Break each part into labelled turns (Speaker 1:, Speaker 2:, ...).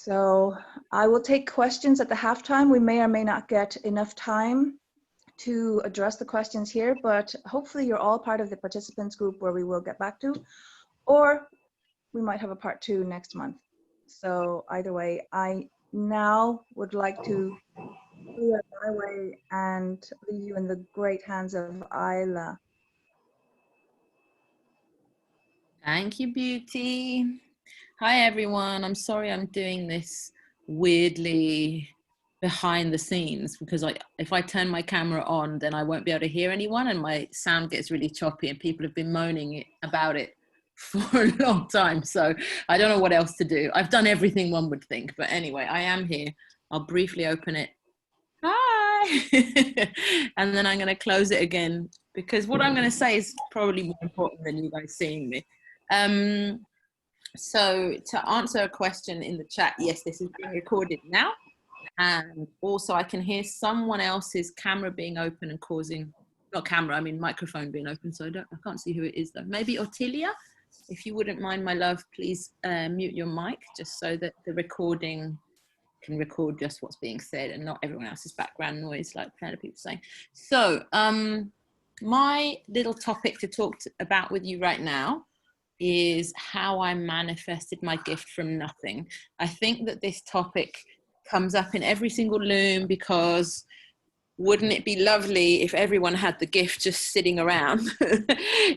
Speaker 1: So I will take questions at the halftime. We may or may not get enough time to address the questions here, but hopefully you're all part of the participants group where we will get back to, or we might have a part 2 next month. So either way, I now would like to clear my way and leave you in the great hands of Isla.
Speaker 2: Thank you, Beauty. Hi, everyone. I'm sorry I'm doing this weirdly behind the scenes because if I turn my camera on, then I won't be able to hear anyone and my sound gets really choppy, and people have been moaning about it for a long time. So I don't know what else to do. I've done everything one would think, but anyway, I am here. I'll briefly open it. Hi. And then I'm going to close it again because what I'm going to say is probably more important than you guys seeing me. So to answer a question in the chat, yes, this is being recorded now. And also I can hear someone else's camera being open and causing, not camera, I mean microphone being open. So I can't see who it is though. Maybe Ottilia, if you wouldn't mind, my love, please mute your mic just so that the recording can record just what's being said and not everyone else's background noise like Penelope was saying. So my little topic to talk about with you right now is how I manifested my gift from nothing. I think that this topic comes up in every single loom because wouldn't it be lovely if everyone had the gift just sitting around?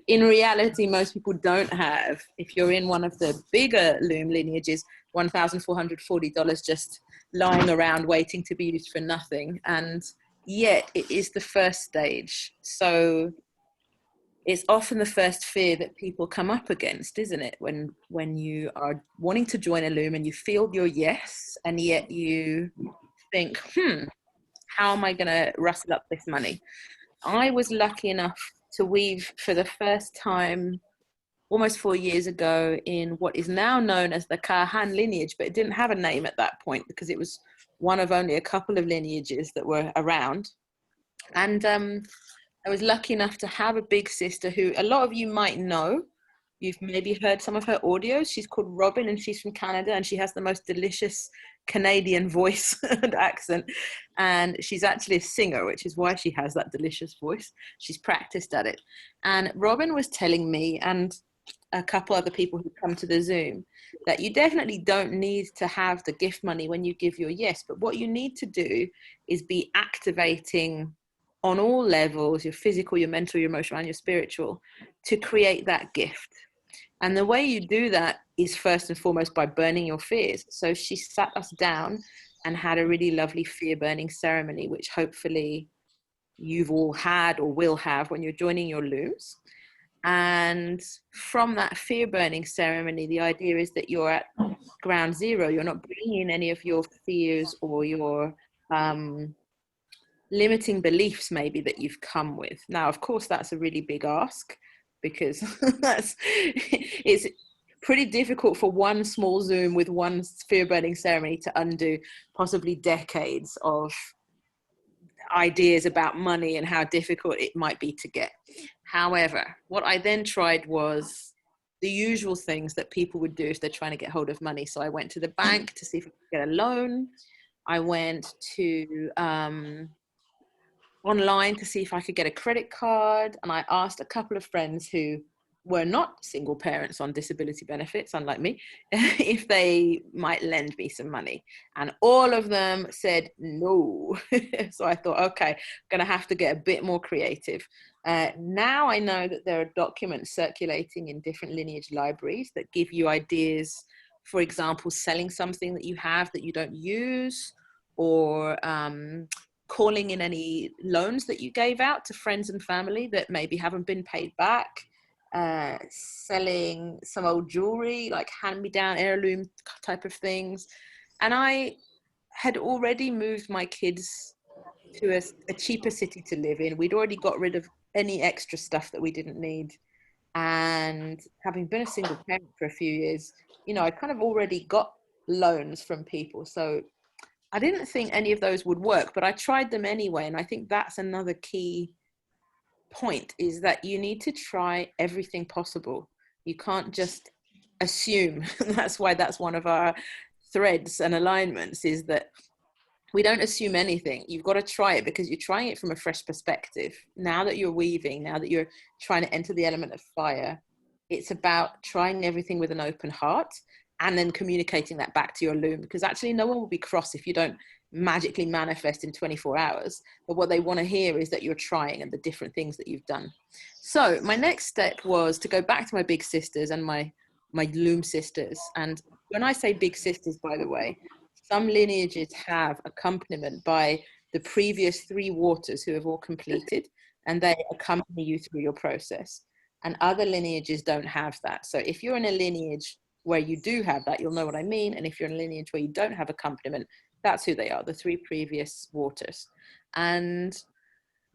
Speaker 2: In reality, most people don't have. If you're in one of the bigger loom lineages, $1,440 just lying around waiting to be used for nothing. And yet it is the first stage. So it's often the first fear that people come up against, isn't it? When you are wanting to join a loom and you feel your yes, and yet you think, how am I going to rustle up this money? I was lucky enough to weave for the first time almost 4 years ago in what is now known as the Kahan lineage, but it didn't have a name at that point because it was one of only a couple of lineages that were around. And I was lucky enough to have a big sister who a lot of you might know. You've maybe heard some of her audios. She's called Robin and she's from Canada and she has the most delicious Canadian voice and accent. And she's actually a singer, which is why she has that delicious voice. She's practiced at it. And Robin was telling me and a couple other people who come to the Zoom that you definitely don't need to have the gift money when you give your yes. But what you need to do is be activating on all levels, your physical, your mental, your emotional, and your spiritual, to create that gift. And the way you do that is first and foremost by burning your fears. So she sat us down and had a really lovely fear burning ceremony, which hopefully you've all had or will have when you're joining your looms. And from that fear burning ceremony, the idea is that you're at ground zero. You're not bringing in any of your fears or your limiting beliefs maybe that you've come with. Now, of course, that's a really big ask because it's pretty difficult for one small Zoom with one fear burning ceremony to undo possibly decades of ideas about money and how difficult it might be to get. However, what I then tried was the usual things that people would do if they're trying to get hold of money. So I went to the bank to see if I could get a loan. I went to online to see if I could get a credit card, and I asked a couple of friends who were not single parents on disability benefits, unlike me, if they might lend me some money, and all of them said no. So I thought, okay, I'm gonna have to get a bit more creative. Now I know that there are documents circulating in different lineage libraries that give you ideas, for example, selling something that you have that you don't use, or calling in any loans that you gave out to friends and family that maybe haven't been paid back, selling some old jewelry, like hand-me-down heirloom type of things. And I had already moved my kids to a cheaper city to live in. We'd already got rid of any extra stuff that we didn't need. And having been a single parent for a few years, you know, I kind of already got loans from people. So I didn't think any of those would work, but I tried them anyway. And I think that's another key point, is that you need to try everything possible. You can't just assume. That's why that's one of our threads and alignments is that we don't assume anything. You've got to try it because you're trying it from a fresh perspective. Now that you're weaving, now that you're trying to enter the element of fire, it's about trying everything with an open heart and then communicating that back to your loom, because actually no one will be cross if you don't magically manifest in 24 hours. But what they want to hear is that you're trying and the different things that you've done. So my next step was to go back to my big sisters and my loom sisters. And when I say big sisters, by the way, some lineages have accompaniment by the previous 3 waters who have all completed, and they accompany you through your process. And other lineages don't have that. So if you're in a lineage where you do have that, you'll know what I mean. And if you're in a lineage where you don't have accompaniment, that's who they are, the 3 previous waters. And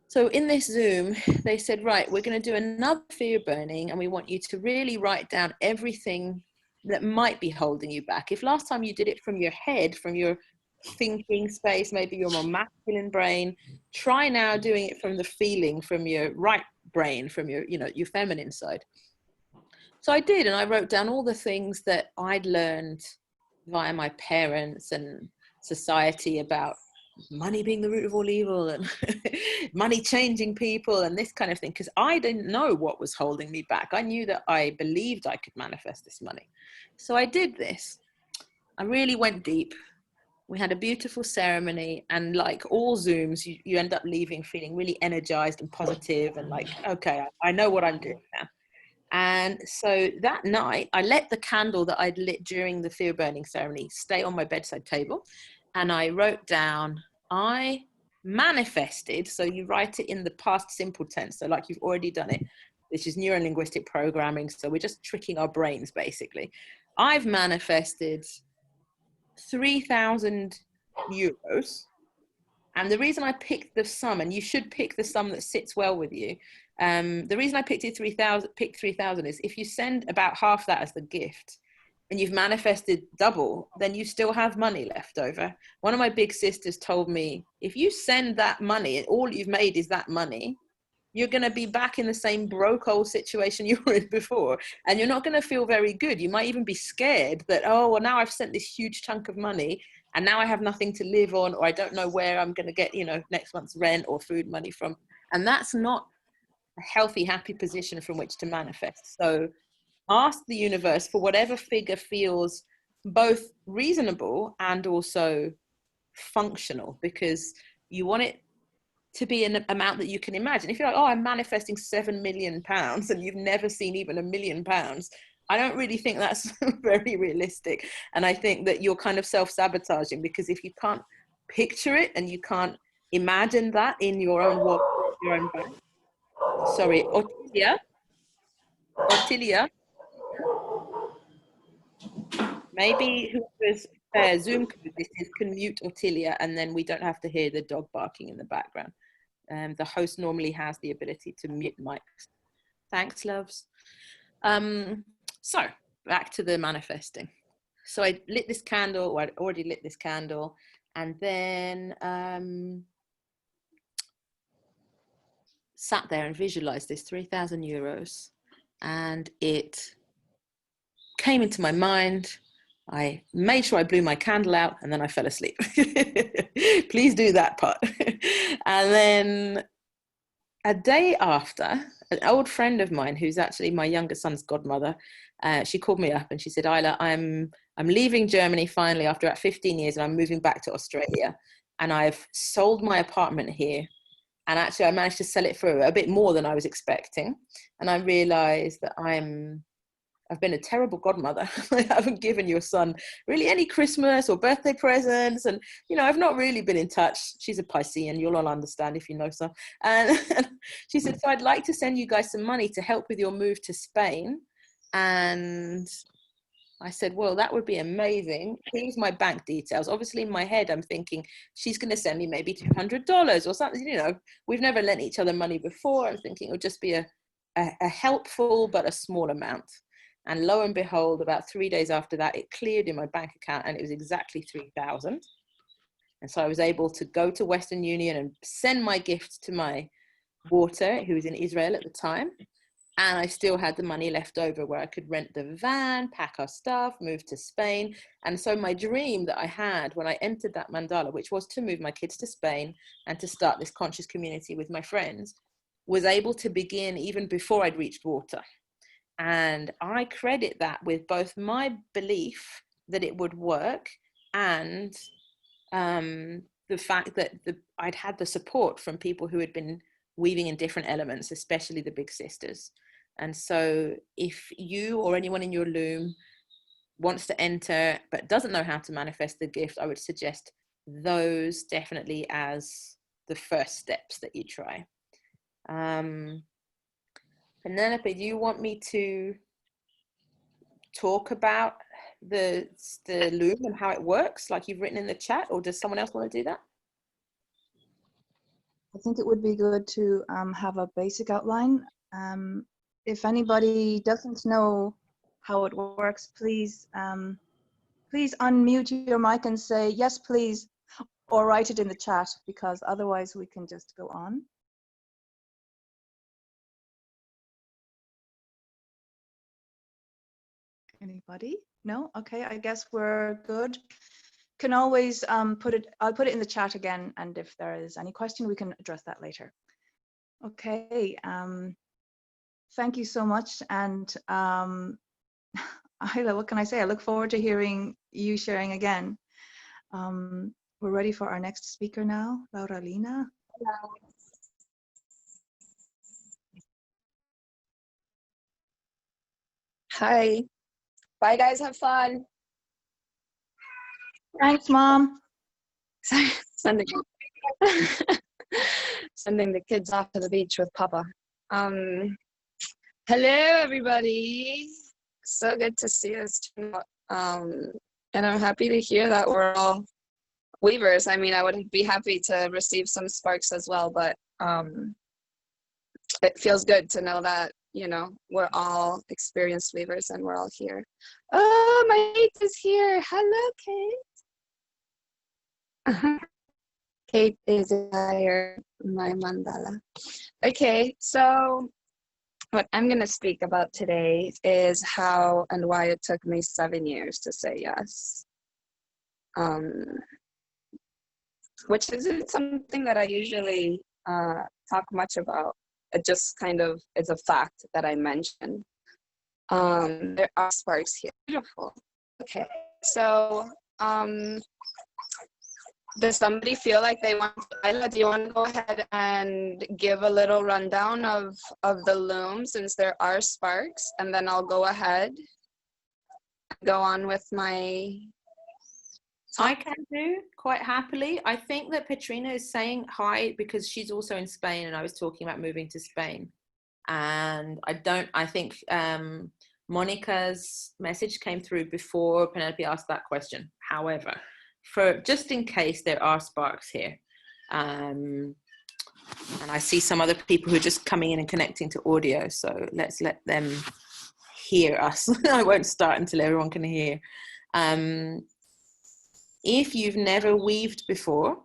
Speaker 2: so in this Zoom, they said, right, we're going to do another fear burning, and we want you to really write down everything that might be holding you back. If last time you did it from your head, from your thinking space, maybe your more masculine brain, try now doing it from the feeling, from your right brain, from your, your feminine side. So I did, and I wrote down all the things that I'd learned via my parents and society about money being the root of all evil and money changing people and this kind of thing, because I didn't know what was holding me back. I knew that I believed I could manifest this money. So I did this. I really went deep. We had a beautiful ceremony, and like all Zooms, you end up leaving feeling really energized and positive and like, okay, I know what I'm doing now. And so that night, I let the candle that I'd lit during the fear burning ceremony stay on my bedside table. And I wrote down, I manifested. So you write it in the past simple tense. So like you've already done it, which is neuro-linguistic programming. So we're just tricking our brains, basically. I've manifested 3,000 euros. And the reason I picked the sum, and you should pick the sum that sits well with you. The reason I picked 3,000 is if you send about half that as the gift, and you've manifested double, then you still have money left over. One of my big sisters told me, if you send that money and all you've made is that money, you're going to be back in the same broke old situation you were in before. And you're not going to feel very good. You might even be scared that, oh, well, now I've sent this huge chunk of money and now I have nothing to live on, or I don't know where I'm going to get, next month's rent or food money from. And that's not a healthy, happy position from which to manifest. So ask the universe for whatever figure feels both reasonable and also functional, because you want it to be an amount that you can imagine. If you're like, oh, I'm manifesting £7 million and you've never seen even £1 million, I don't really think that's very realistic. And I think that you're kind of self-sabotaging, because if you can't picture it and you can't imagine that in your own world, your own bank. Sorry, Ottilia. Maybe whoever's Zoom code this is can mute Ottilia, and then we don't have to hear the dog barking in the background. The host normally has the ability to mute mics. Thanks, loves. So back to the manifesting. So I lit this candle, or I'd already lit this candle, and then sat there and visualized this 3,000 euros, and it came into my mind. I made sure I blew my candle out, and then I fell asleep. Please do that part. And then a day after, an old friend of mine, who's actually my younger son's godmother, she called me up and she said, Isla, I'm leaving Germany finally after about 15 years, and I'm moving back to Australia. And I've sold my apartment here. And actually I managed to sell it for a bit more than I was expecting. And I realized that I've been a terrible godmother. I haven't given your son really any Christmas or birthday presents. And, I've not really been in touch. She's a Piscean, you'll all understand if you know so. And she said, so I'd like to send you guys some money to help with your move to Spain. And I said, well, that would be amazing. Here's my bank details. Obviously in my head, I'm thinking she's going to send me maybe $200 or something. We've never lent each other money before. I'm thinking it would just be a helpful, but a small amount. And lo and behold, about 3 days after that, it cleared in my bank account, and it was exactly 3,000. And so I was able to go to Western Union and send my gift to my daughter, who was in Israel at the time. And I still had the money left over where I could rent the van, pack our stuff, move to Spain. And so my dream that I had when I entered that mandala, which was to move my kids to Spain and to start this conscious community with my friends, was able to begin even before I'd reached water. And I credit that with both my belief that it would work and the fact that I'd had the support from people who had been weaving in different elements, especially the big sisters. And so if you or anyone in your loom wants to enter but doesn't know how to manifest the gift, I would suggest those definitely as the first steps that you try. Penelope, do you want me to talk about the loom and how it works like you've written in the chat, or does someone else want to do that?
Speaker 1: I think it would be good to have a basic outline. If anybody doesn't know how it works, please please unmute your mic and say yes please, or write it in the chat, because otherwise we can just go on. Anybody? No? Okay, I guess we're good. Can always I'll put it in the chat again, and if there is any question we can address that later. Okay, thank you so much. And Ayla, what can I say? I look forward to hearing you sharing again. We're ready for our next speaker now, Laura Lina.
Speaker 3: Hello. Hi. Bye, guys. Have fun.
Speaker 1: Thanks, Mom.
Speaker 3: Sorry, sending the kids off to the beach with Papa. Hello, everybody. So good to see us. And I'm happy to hear that we're all weavers. I mean, I would be happy to receive some sparks as well, but it feels good to know that, you know, we're all experienced weavers and we're all here. Oh, my mate is here. Hello, Kate. Kate is here, my mandala. Okay, so what I'm going to speak about today is how and why it took me 7 years to say yes. Which isn't something that I usually talk much about. It just kind of is a fact that I mention. There are sparks here. Beautiful. Okay, so does somebody feel like they want, Ayla, do you want to go ahead and give a little rundown of the loom, since there are sparks, and then I'll go ahead and go on with my talk.
Speaker 2: I can do quite happily. I think that Petrina is saying hi because she's also in Spain, and I was talking about moving to Spain. And I think Monica's message came through before Penelope asked that question. However, for just in case there are sparks here, and I see some other people who are just coming in and connecting to audio, so let's let them hear us. I won't start until everyone can hear. If you've never weaved before,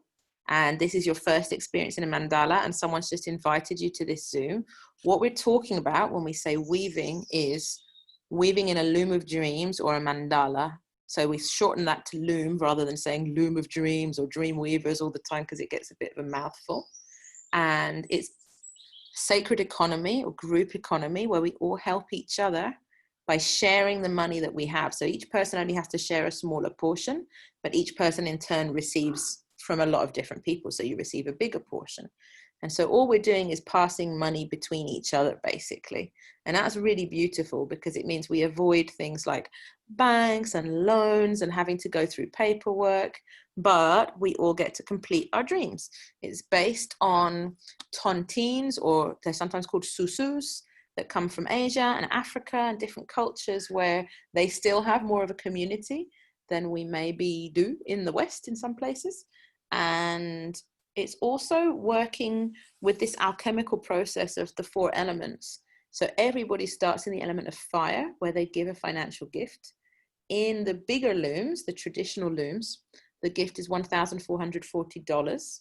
Speaker 2: and this is your first experience in a mandala, and someone's just invited you to this Zoom, what we're talking about when we say weaving is weaving in a loom of dreams or a mandala. So we shorten that to loom rather than saying loom of dreams or dream weavers all the time, because it gets a bit of a mouthful. And it's sacred economy or group economy where we all help each other by sharing the money that we have. So each person only has to share a smaller portion, but each person in turn receives from a lot of different people. So you receive a bigger portion. And so all we're doing is passing money between each other, basically. And that's really beautiful, because it means we avoid things like banks and loans and having to go through paperwork, but we all get to complete our dreams. It's based on tontines, or they're sometimes called susus, that come from Asia and Africa and different cultures where they still have more of a community than we maybe do in the West in some places. And it's also working with this alchemical process of the 4 elements. So everybody starts in the element of fire, where they give a financial gift. In the bigger looms, the traditional looms, the gift is $1,440.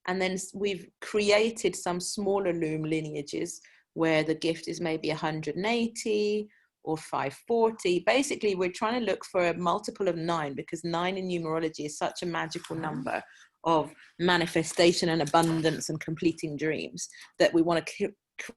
Speaker 2: And then we've created some smaller loom lineages where the gift is maybe 180 or 540. Basically, we're trying to look for a multiple of 9, because 9 in numerology is such a magical number of manifestation and abundance and completing dreams, that we want to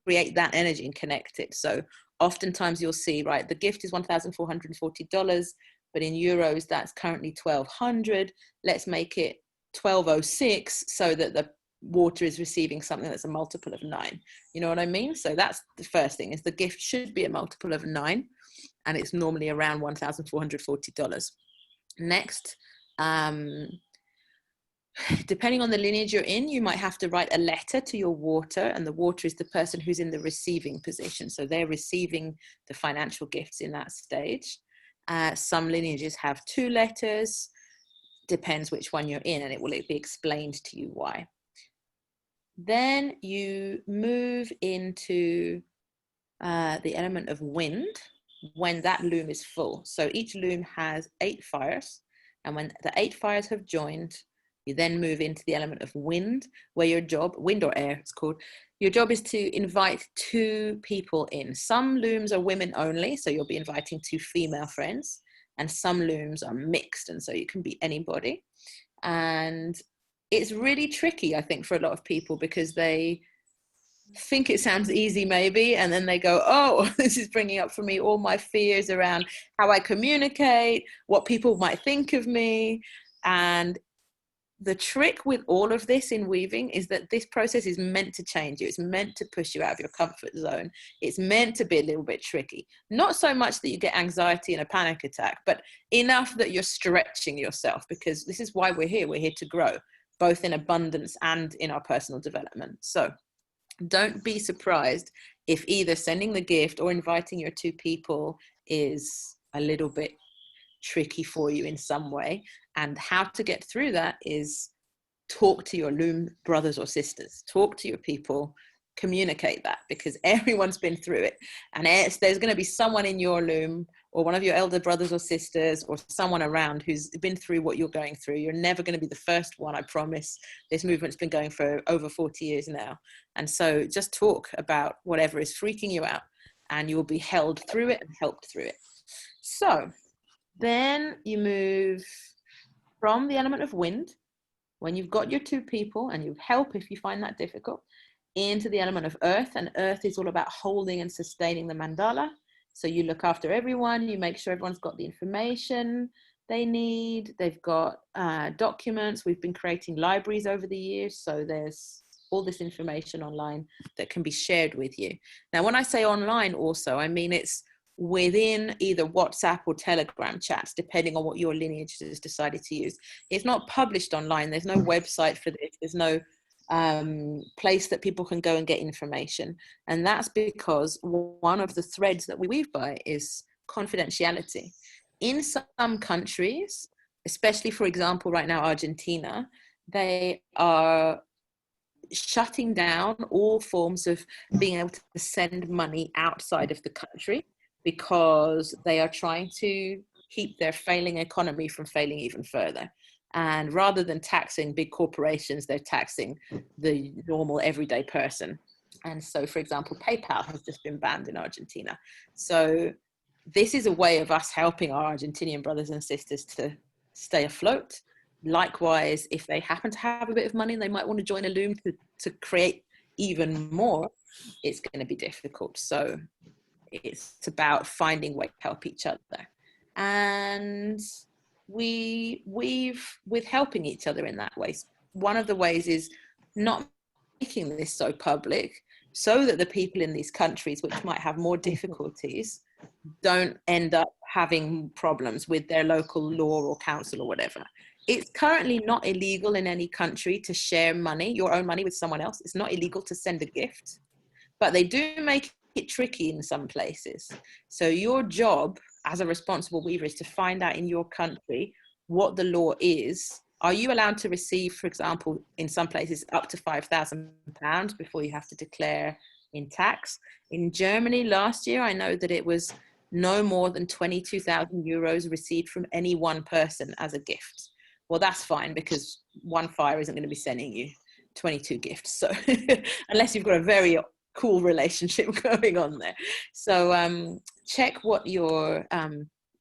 Speaker 2: create that energy and connect it. So oftentimes you'll see, right, the gift is $1,440, but in euros that's currently 1,200. Let's make it 1,206 so that the water is receiving something that's a multiple of 9. You know what I mean? So that's the first thing, is the gift should be a multiple of 9, and it's normally around $1,440. Next, depending on the lineage you're in, you might have to write a letter to your water, and the water is the person who's in the receiving position. So they're receiving the financial gifts in that stage. Some lineages have 2 letters, depends which one you're in, and it will be explained to you why. Then you move into the element of wind when that loom is full. So each loom has 8 fires, and when the 8 fires have joined, you then move into the element of wind, where your job, wind or air it's called, your job is to invite 2 people in. Some looms are women only, so you'll be inviting 2 female friends, and some looms are mixed, and so you can be anybody. And it's really tricky, I think, for a lot of people, because they think it sounds easy maybe, and then they go, oh, this is bringing up for me all my fears around how I communicate, what people might think of me. And the trick with all of this in weaving is that this process is meant to change you. It's meant to push you out of your comfort zone. It's meant to be a little bit tricky. Not so much that you get anxiety and a panic attack, but enough that you're stretching yourself, because this is why we're here. We're here to grow, both in abundance and in our personal development. So don't be surprised if either sending the gift or inviting your 2 people is a little bit tricky for you in some way. And how to get through that is talk to your loom brothers or sisters, talk to your people, communicate that, because everyone's been through it. And there's going to be someone in your loom, or one of your elder brothers or sisters, or someone around who's been through what you're going through. You're never going to be the first one, I promise. This movement's been going for over 40 years now. And so just talk about whatever is freaking you out, and you will be held through it and helped through it. So then you move from the element of wind, when you've got your 2 people, and you help if you find that difficult, into the element of earth. And earth is all about holding and sustaining the mandala. So you look after everyone, you make sure everyone's got the information they need, they've got documents. We've been creating libraries over the years, so there's all this information online that can be shared with you. Now, when I say online also, I mean it's within either WhatsApp or Telegram chats, depending on what your lineage has decided to use. It's not published online. There's no website for this. There's no place that people can go and get information. And that's because one of the threads that we weave by is confidentiality. In some countries, especially, for example, right now, Argentina, they are shutting down all forms of being able to send money outside of the country, because they are trying to keep their failing economy from failing even further. And rather than taxing big corporations, they're taxing the normal everyday person. And so, for example, PayPal has just been banned in Argentina. So this is a way of us helping our Argentinian brothers and sisters to stay afloat. Likewise, if they happen to have a bit of money and they might want to join a loom to create even more, it's going to be difficult. So it's about finding ways to help each other. And we weave with helping each other in that way. One of the ways is not making this so public, so that the people in these countries which might have more difficulties don't end up having problems with their local law or council or whatever. It's currently not illegal in any country to share money, your own money, with someone else. It's not illegal to send a gift, but they do make it tricky in some places. So your job as a responsible weaver is to find out in your country what the law is. Are you allowed to receive, for example, in some places up to £5,000 before you have to declare in tax? In Germany last year, I know that it was no more than 22,000 euros received from any one person as a gift. Well, that's fine, because one fire isn't going to be sending you 22 gifts. So unless you've got a very cool relationship going on there. So check what your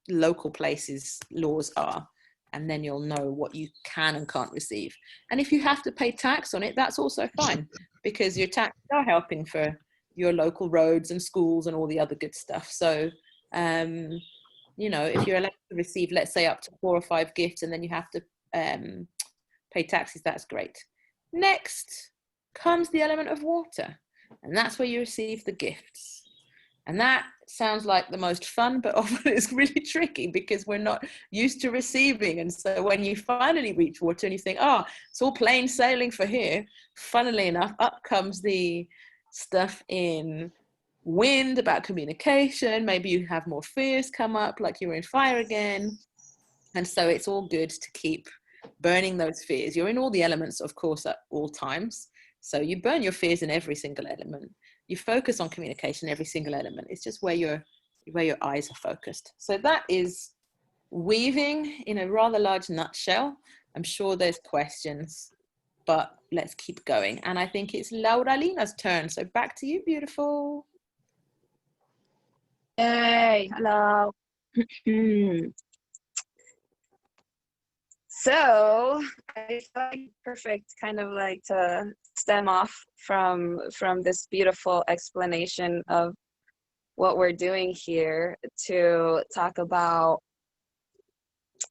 Speaker 2: local place's laws are, and then you'll know what you can and can't receive. And if you have to pay tax on it, that's also fine, because your taxes are helping for your local roads and schools and all the other good stuff. So, you know, if you're allowed to receive, let's say, up to 4 or 5 gifts, and then you have to pay taxes, that's great. Next comes the element of water, and that's where you receive the gifts. And that sounds like the most fun, but often it's really tricky because we're not used to receiving. And so when you finally reach water and you think, oh, it's all plain sailing for here, funnily enough, up comes the stuff in wind about communication. Maybe you have more fears come up, like you're in fire again. And so it's all good to keep burning those fears. You're in all the elements, of course, at all times. So you burn your fears in every single element. You focus on communication, every single element. It's just where your eyes are focused. So that is weaving in a rather large nutshell. I'm sure there's questions, but let's keep going. And I think it's Lauralina's turn. So back to you, beautiful.
Speaker 3: Yay, hello. So I feel like perfect kind of like to stem off from this beautiful explanation of what we're doing here to talk about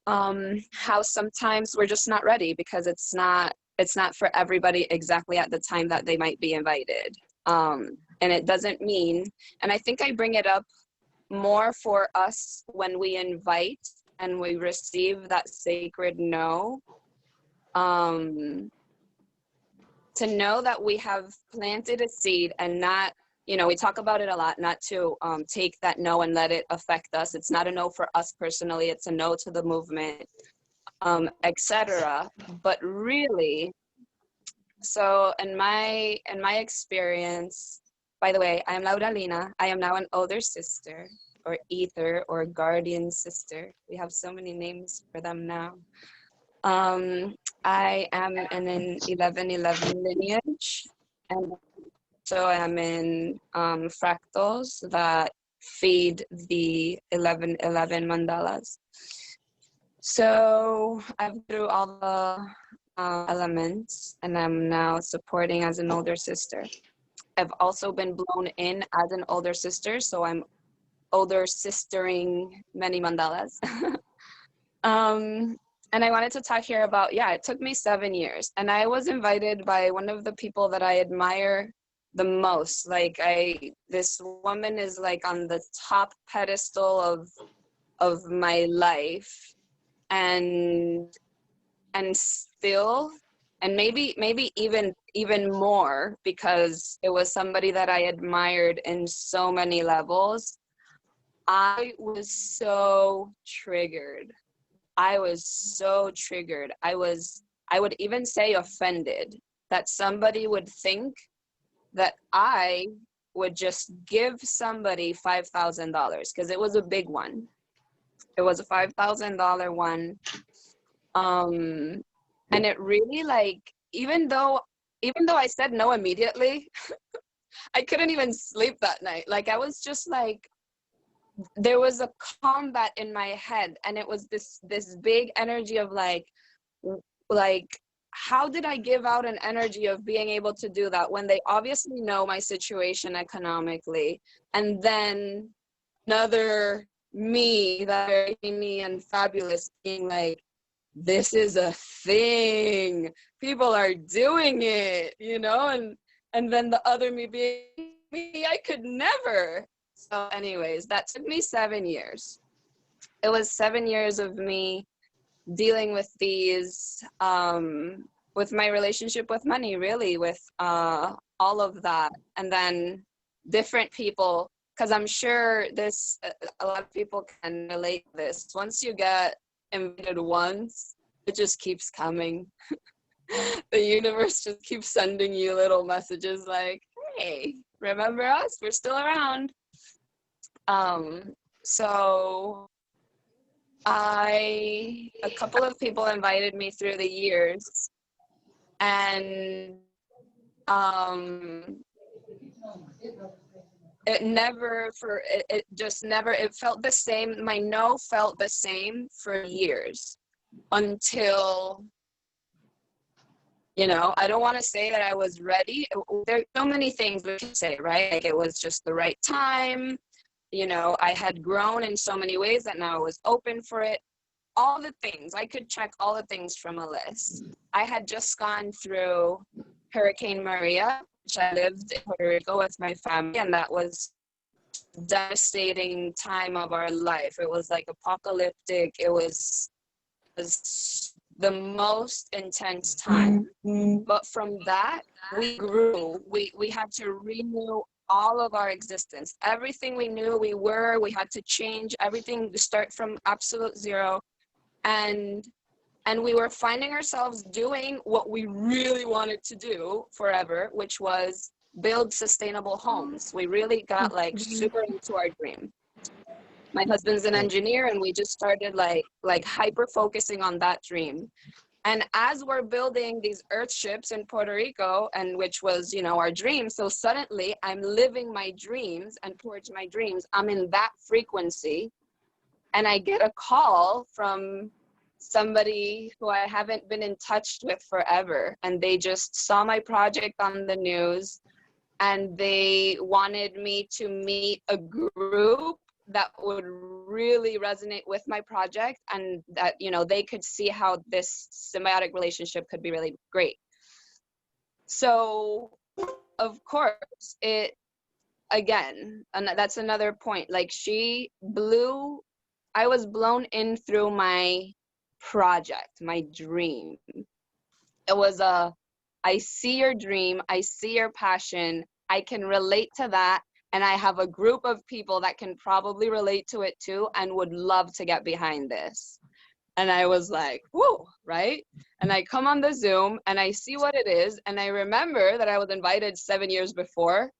Speaker 3: how sometimes we're just not ready because it's not for everybody exactly at the time that they might be invited. And it doesn't mean, and I think I bring it up more for us when we invite and we receive that sacred no, to know that we have planted a seed and not, you know, we talk about it a lot, not to take that no and let it affect us. It's not a no for us personally, it's a no to the movement, etc. But really, so in my experience, by the way, I am Lauralina. I am now an older sister, or ether, or guardian sister. We have so many names for them now. I am in an 1111 lineage, and so I'm in fractals that feed the 1111 mandalas. So I've been through all the elements, and I'm now supporting as an older sister. I've also been blown in as an older sister, so I'm older sistering many mandalas. And I wanted to talk here about, yeah, it took me 7 years, and I was invited by one of the people that I admire the most. Like, this woman is like on the top pedestal of my life, and still, and maybe even more, because it was somebody that I admired in so many levels. I was so triggered. I would even say offended that somebody would think that I would just give somebody $5,000, because it was a big one. It was a $5,000 one. And it really, like, even though I said no immediately, I couldn't even sleep that night. Like, I was just like, there was a combat in my head, and it was this big energy of like how did I give out an energy of being able to do that when they obviously know my situation economically, and then another me, that very me and fabulous, being like, this is a thing, people are doing it, you know, and then the other me being me, I could never. So anyways, that took me 7 years. It was 7 years of me dealing with these, with my relationship with money, really, with all of that. And then different people, because I'm sure a lot of people can relate to this. Once you get invited once, it just keeps coming. The universe just keeps sending you little messages like, hey, remember us? We're still around. So a couple of people invited me through the years, and it never for it just never, it felt the same. My no felt the same for years until, you know, I don't want to say that I was ready. There's so many things we can say, right? Like it was just the right time. You know, I had grown in so many ways that now I was open for it. All the things, I could check all the things from a list. I had just gone through Hurricane Maria, which I lived in Puerto Rico with my family, and that was a devastating time of our life. It was like apocalyptic. It was the most intense time. But from that, we grew. We had to renew all of our existence. Everything we knew we were, we had to change everything, to start from absolute zero. And we were finding ourselves doing what we really wanted to do forever, which was build sustainable homes. We really got like super into our dream. My husband's an engineer, and we just started like hyper focusing on that dream. And as we're building these earthships in Puerto Rico, and which was, you know, our dream, so suddenly I'm living my dreams, and towards my dreams, I'm in that frequency, and I get a call from somebody who I haven't been in touch with forever, and they just saw my project on the news, and they wanted me to meet a group that would really resonate with my project, and that, you know, they could see how this symbiotic relationship could be really great. So of course, it, again, and that's another point, like I was blown in through my project, my dream. It was I see your dream, I see your passion, I can relate to that, and I have a group of people that can probably relate to it too and would love to get behind this. And I was like, whoa, right? And I come on the Zoom and I see what it is, and I remember that I was invited 7 years before,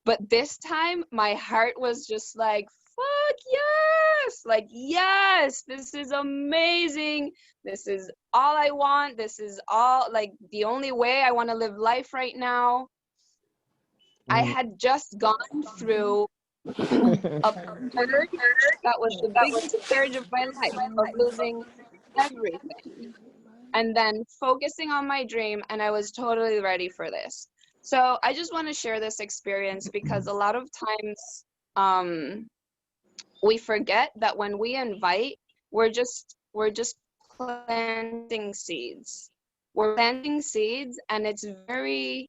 Speaker 3: but this time my heart was just like, fuck yes, like, yes, this is amazing, this is all I want, this is all, like, the only way I want to live life right now. I had just gone through a purge that was the biggest purge of my life, of losing everything, and then focusing on my dream, and I was totally ready for this. So I just want to share this experience because a lot of times we forget that when we invite, we're just planting seeds. We're planting seeds, and it's very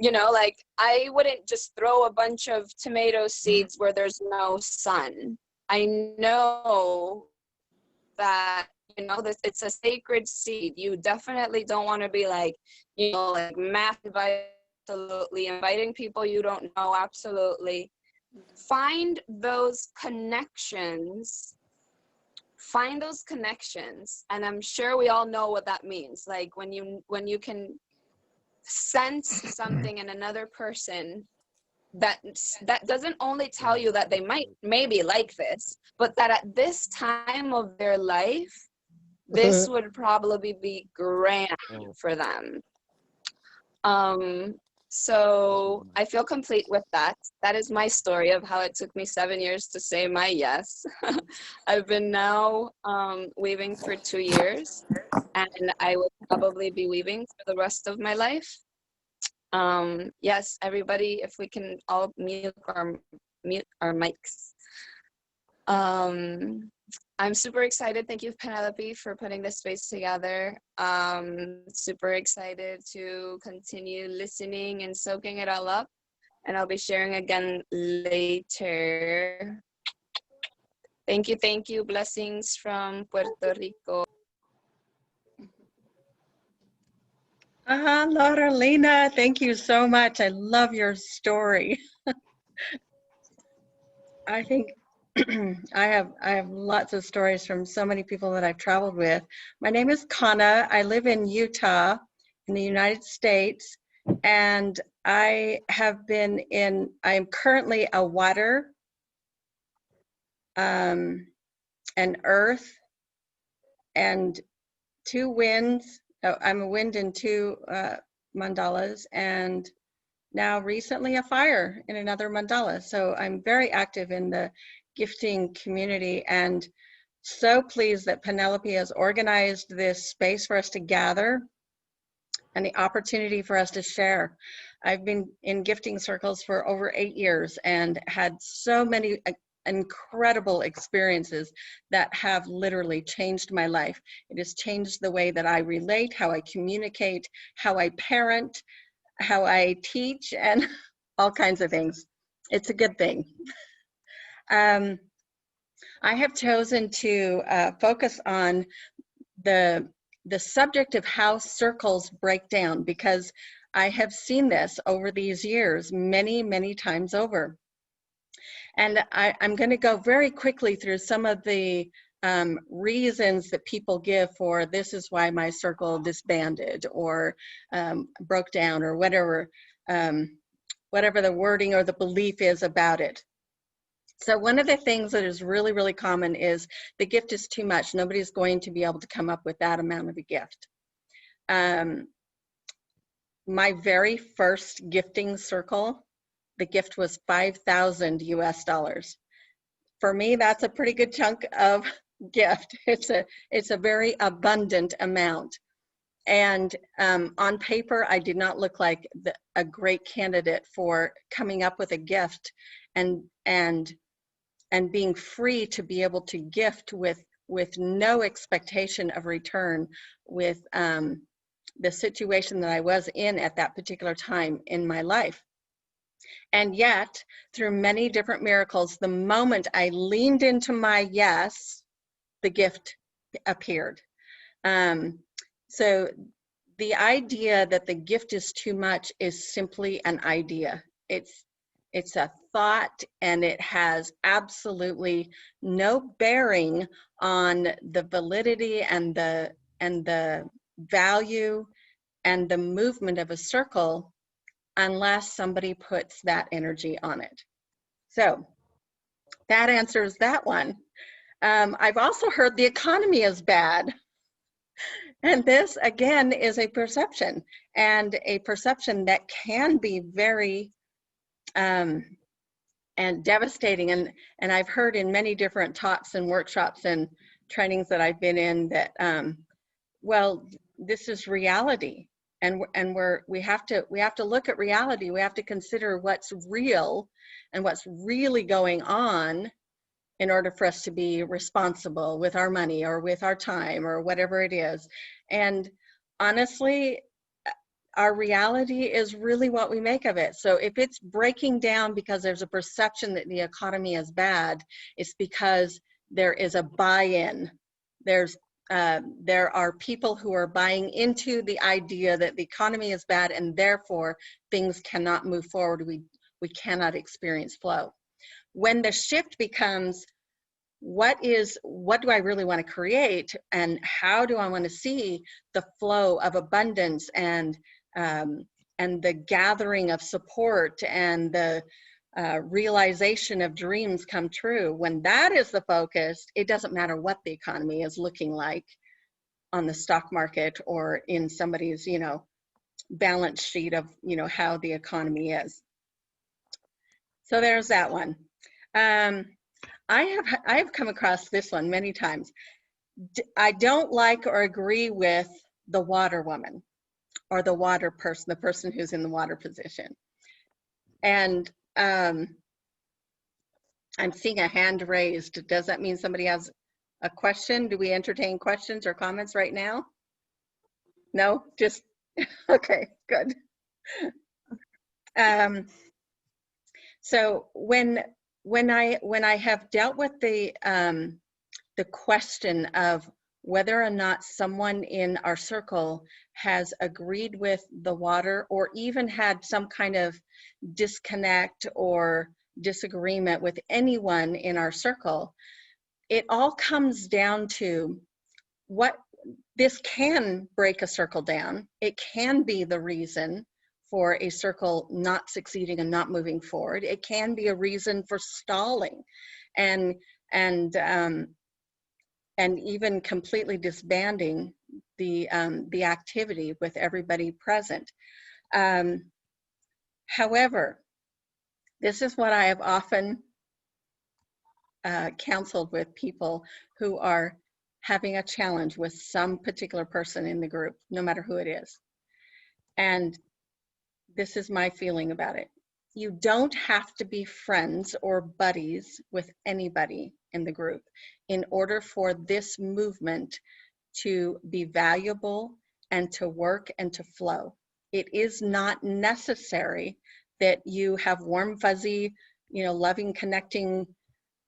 Speaker 3: you know, like, I wouldn't just throw a bunch of tomato seeds where there's no sun. I know that, you know, this, it's a sacred seed. You definitely don't want to be like, you know, like mass invite, absolutely inviting people you don't know, absolutely. Find those connections. Find those connections, and I'm sure we all know what that means. Like when you can sense something in another person that doesn't only tell you that they maybe like this, but that at this time of their life, this would probably be grand for them. So I feel complete with that. That is my story of how it took me 7 years to say my yes. I've been now weaving for 2 years, and I will probably be weaving for the rest of my life. Yes, everybody, if we can all mute our mics. I'm super excited. Thank you, Penelope, for putting this space together. Super excited to continue listening and soaking it all up. And I'll be sharing again later. Thank you, thank you. Blessings from Puerto Rico.
Speaker 4: Laura Lena, thank you so much. I love your story. I think I have lots of stories from so many people that I've traveled with. My name is Kana. I live in Utah in the United States, and I am currently a water, an earth, and 2 winds. I'm a wind in 2 mandalas, and now recently a fire in another mandala. So I'm very active in the gifting community, and so pleased that Penelope has organized this space for us to gather and the opportunity for us to share. I've been in gifting circles for over 8 years and had so many incredible experiences that have literally changed my life. It has changed the way that I relate, how I communicate, how I parent, how I teach, and all kinds of things. It's a good thing. I have chosen to focus on the subject of how circles break down, because I have seen this over these years many, many times over. And I'm going to go very quickly through some of the reasons that people give for this is why my circle disbanded or broke down, or whatever, whatever the wording or the belief is about it. So one of the things that is really, really common is the gift is too much. Nobody's going to be able to come up with that amount of a gift. My very first gifting circle, the gift was $5,000 US. For me, that's a pretty good chunk of gift. It's a very abundant amount. And on paper, I did not look like a great candidate for coming up with a gift and being free to be able to gift with no expectation of return, with the situation that I was in at that particular time in my life. And yet, through many different miracles, the moment I leaned into my yes, the gift appeared. So the idea that the gift is too much is simply an idea. It's a thought, and it has absolutely no bearing on the validity and the value and the movement of a circle unless somebody puts that energy on it. So that answers that one. I've also heard the economy is bad. And this, again, is a perception, and a perception that can be very and devastating. And I've heard in many different talks and workshops and trainings that I've been in that, well, this is reality. And we have to look at reality. We have to consider what's real and what's really going on in order for us to be responsible with our money or with our time or whatever it is. And honestly, our reality is really what we make of it. So if it's breaking down because there's a perception that the economy is bad, it's because there is a buy-in. There are people who are buying into the idea that the economy is bad and therefore things cannot move forward. We cannot experience flow. When the shift becomes, what do I really want to create, and how do I want to see the flow of abundance and the gathering of support and the realization of dreams come true, when that is the focus, it doesn't matter what the economy is looking like on the stock market or in somebody's, balance sheet of, how the economy is. So there's that one. I have come across this one many times. I don't like or agree with the water woman or the water person, the person who's in the water position. And I'm seeing a hand raised. Does that mean somebody has a question? Do we entertain questions or comments right now? No, just, okay, good. So when I have dealt with the question of whether or not someone in our circle has agreed with the water or even had some kind of disconnect or disagreement with anyone in our circle, it all comes down to what this can break a circle down. It can be the reason for a circle not succeeding and not moving forward. It can be a reason for stalling and even completely disbanding the activity with everybody present. However, this is what I have often counseled with people who are having a challenge with some particular person in the group, no matter who it is. And this is my feeling about it. You don't have to be friends or buddies with anybody in the group in order for this movement to be valuable and to work and to flow. It is not necessary that you have warm, fuzzy, loving, connecting,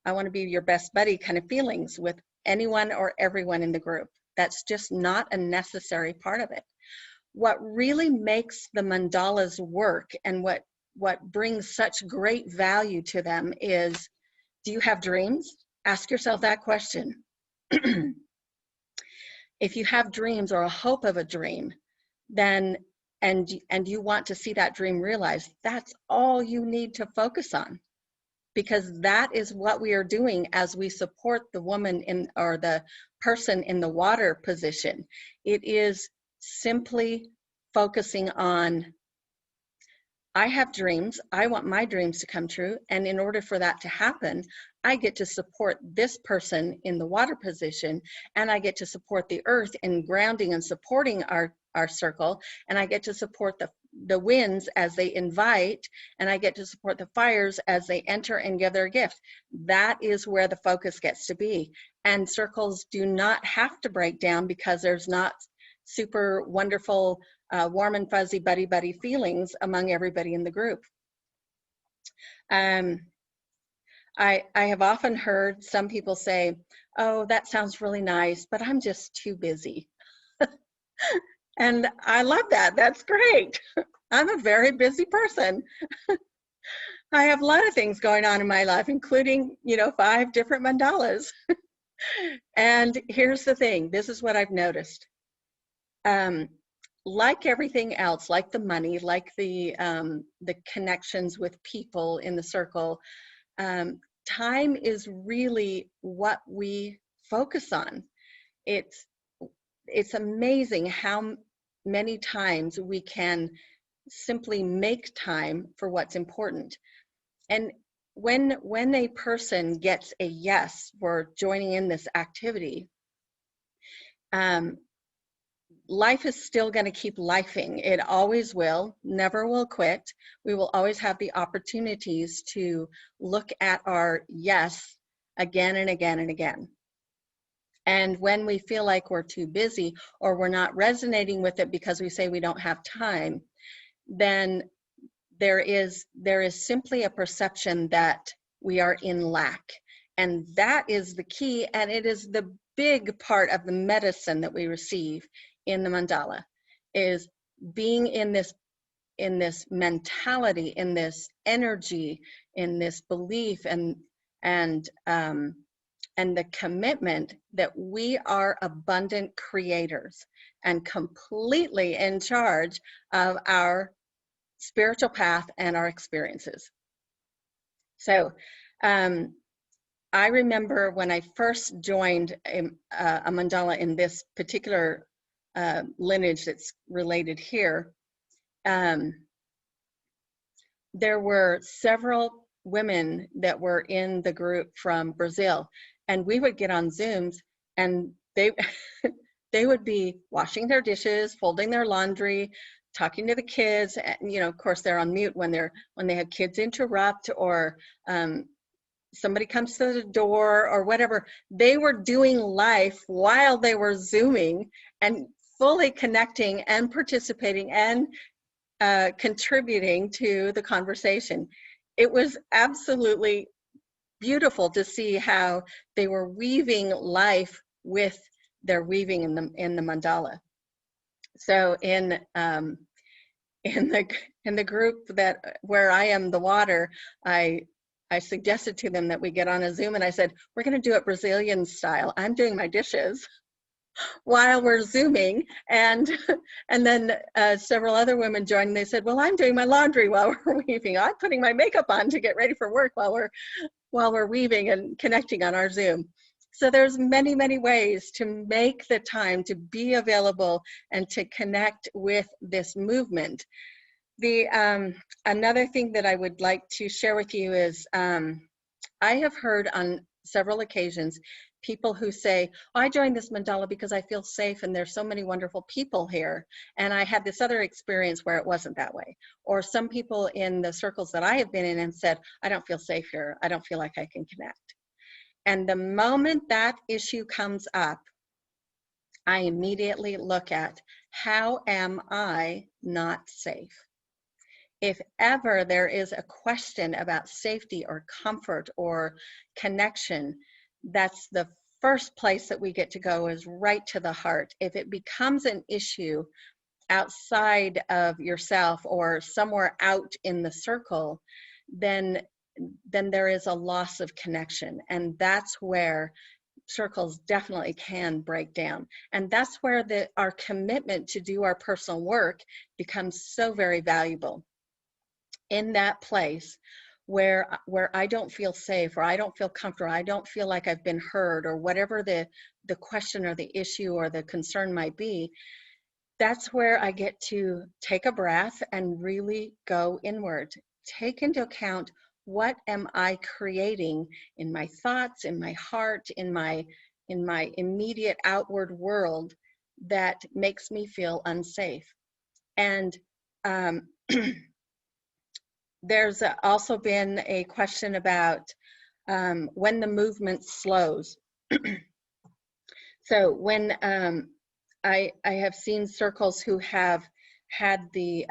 Speaker 4: I want to be your best buddy kind of feelings with anyone or everyone in the group. That's just not a necessary part of it. What really makes the mandalas work and what brings such great value to them is, do you have dreams? Ask yourself that question. If you have dreams or a hope of a dream, then and you want to see that dream realized, that's all you need to focus on, because that is what we are doing as we support the woman or the person in the water position. It is simply focusing on, I have dreams, I want my dreams to come true, and in order for that to happen, I get to support this person in the water position, and I get to support the earth in grounding and supporting our circle, and I get to support the winds as they invite, and I get to support the fires as they enter and give their gift. That is where the focus gets to be. And circles do not have to break down because there's not super wonderful, warm and fuzzy buddy feelings among everybody in the group. I have often heard some people say, oh, that sounds really nice, but I'm just too busy. And I love that. That's great. I'm a very busy person. I have a lot of things going on in my life, including, 5 different mandalas. And here's the thing. This is what I've noticed. Like everything else, like the money, like the connections with people in the circle, time is really what we focus on. It's amazing how many times we can simply make time for what's important. And when a person gets a yes for joining in this activity, life is still going to keep lifing. It always will, never will quit. We will always have the opportunities to look at our yes again and again and again. And when we feel like we're too busy or we're not resonating with it because we say we don't have time, then there is simply a perception that we are in lack. And that is the key, and it is the big part of the medicine that we receive in the mandala, is being in this mentality, in this energy, in this belief, and the commitment that we are abundant creators and completely in charge of our spiritual path and our experiences. So I remember when I first joined a mandala in this particular lineage that's related here, there were several women that were in the group from Brazil, and we would get on Zooms, and they they would be washing their dishes, folding their laundry, talking to the kids, and of course they're on mute when they have kids interrupt, or somebody comes to the door or whatever. They were doing life while they were Zooming and fully connecting and participating and contributing to the conversation. It was absolutely beautiful to see how they were weaving life with their weaving in the mandala. So in the group where I am the water, I suggested to them that we get on a Zoom, and I said, we're going to do it Brazilian style. I'm doing my dishes while we're Zooming, and then several other women joined, and they said, well, I'm doing my laundry while we're weaving. I'm putting my makeup on to get ready for work while we're weaving and connecting on our Zoom. So there's many, many ways to make the time to be available and to connect with this movement. Another thing that I would like to share with you is I have heard on several occasions people who say, oh, I joined this mandala because I feel safe and there's so many wonderful people here. And I had this other experience where it wasn't that way. Or some people in the circles that I have been in and said, I don't feel safe here. I don't feel like I can connect. And the moment that issue comes up, I immediately look at, how am I not safe? If ever there is a question about safety or comfort or connection, that's the first place that we get to go, is right to the heart. If it becomes an issue outside of yourself or somewhere out in the circle, then there is a loss of connection. And that's where circles definitely can break down. And that's where our commitment to do our personal work becomes so very valuable. In that place where I don't feel safe, or I don't feel comfortable, I don't feel like I've been heard, or whatever the question or the issue or the concern might be, that's where I get to take a breath and really go inward. Take into account, what am I creating in my thoughts, in my heart, in my immediate outward world that makes me feel unsafe? And there's also been a question about when the movement slows. So when I have seen circles who have had the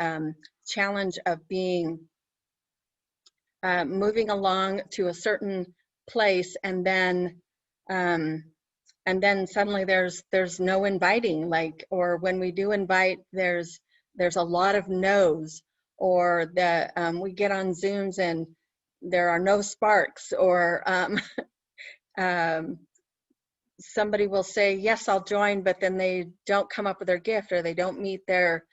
Speaker 4: challenge of being moving along to a certain place, and then suddenly there's no inviting, like, or when we do invite, there's a lot of no's, or that we get on Zooms and there are no sparks, or somebody will say, yes, I'll join, but then they don't come up with their gift, or they don't meet their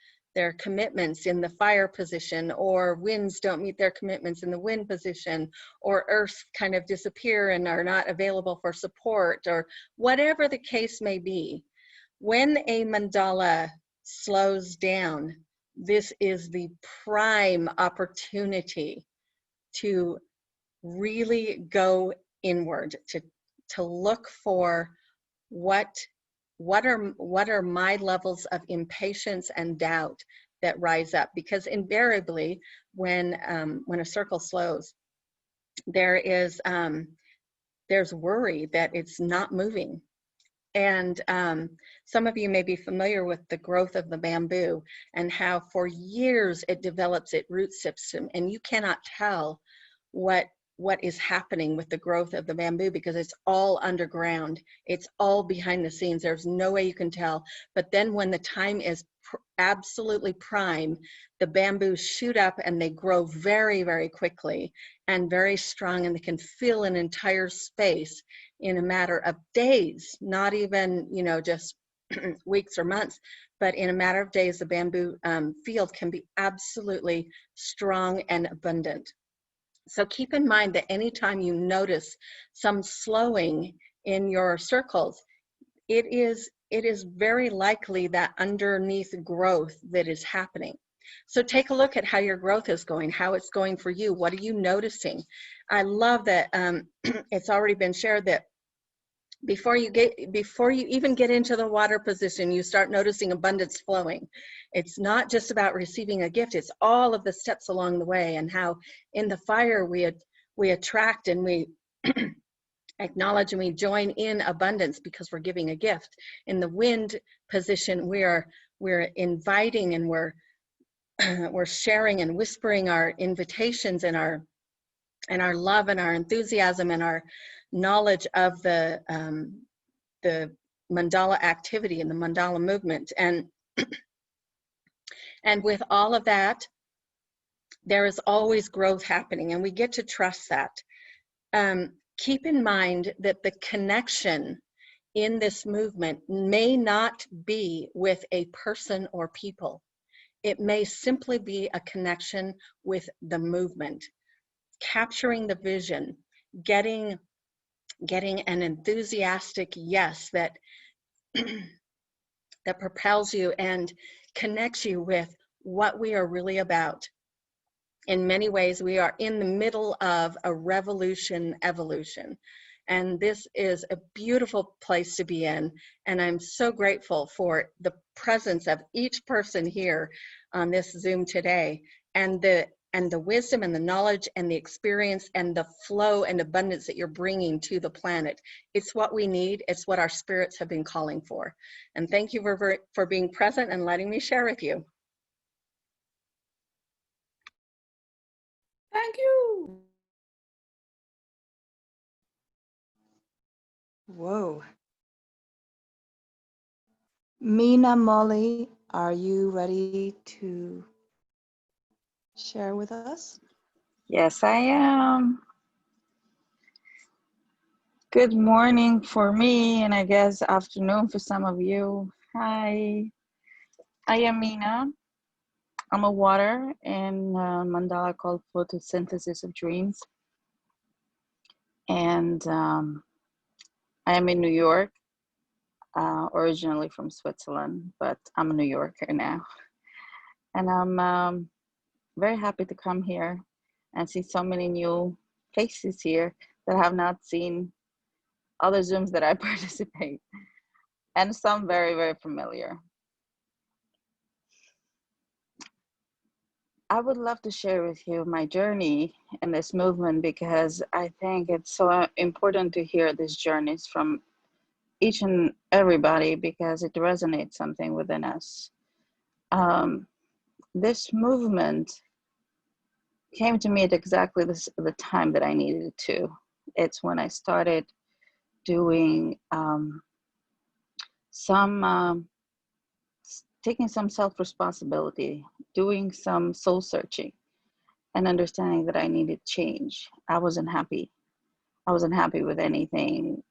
Speaker 4: commitments in the fire position, or winds don't meet their commitments in the wind position, or earths kind of disappear and are not available for support, or whatever the case may be. When a mandala slows down, this is the prime opportunity to really go inward, to look for what are my levels of impatience and doubt that rise up. Because invariably, when a circle slows, there's worry that it's not moving. And some of you may be familiar with the growth of the bamboo, and how for years it develops its root system, and you cannot tell what is happening with the growth of the bamboo, because it's all underground. It's all behind the scenes. There's no way you can tell. But then when the time is absolutely prime, the bamboos shoot up and they grow very, very quickly and very strong, and they can fill an entire space in a matter of days, not even, just weeks or months, but in a matter of days, the bamboo field can be absolutely strong and abundant. So keep in mind that anytime you notice some slowing in your circles, it is very likely that underneath growth that is happening. So take a look at how your growth is going, how it's going for you. What are you noticing? I love that it's already been shared that before you even get into the water position, you start noticing abundance flowing. It's not just about receiving a gift, it's all of the steps along the way, and how in the fire we attract and we acknowledge and we join in abundance because we're giving a gift. In the wind position, we're inviting, and we're sharing and whispering our invitations and our love and our enthusiasm and our knowledge of the mandala activity and the mandala movement. And with all of that, there is always growth happening, and we get to trust that. Keep in mind that the connection in this movement may not be with a person or people. It may simply be a connection with the movement, capturing the vision, getting an enthusiastic yes that propels you and connects you with what we are really about. In many ways, we are in the middle of a revolution evolution. And this is a beautiful place to be in. And I'm so grateful for the presence of each person here on this Zoom today, and the wisdom and the knowledge and the experience and the flow and abundance that you're bringing to the planet. It's what we need. It's what our spirits have been calling for. And thank you for being present and letting me share with you.
Speaker 2: Thank you.
Speaker 1: Whoa. Mina, Molly, are you ready to share with us?
Speaker 5: Yes, I am. Good morning for me, and I guess afternoon for some of you. Hi, I am Mina. I'm a water in mandala called Photosynthesis of Dreams. And I am in New York, originally from Switzerland, but I'm a New Yorker now. And I'm very happy to come here and see so many new faces here that I have not seen other Zooms that I participate, and some very, very familiar. I would love to share with you my journey in this movement, because I think it's so important to hear these journeys from each and everybody, because it resonates something within us. This movement came to me at exactly the time that I needed it to. It's when I started doing taking some self-responsibility, doing some soul searching, and understanding that I needed change. I wasn't happy. I wasn't happy with anything.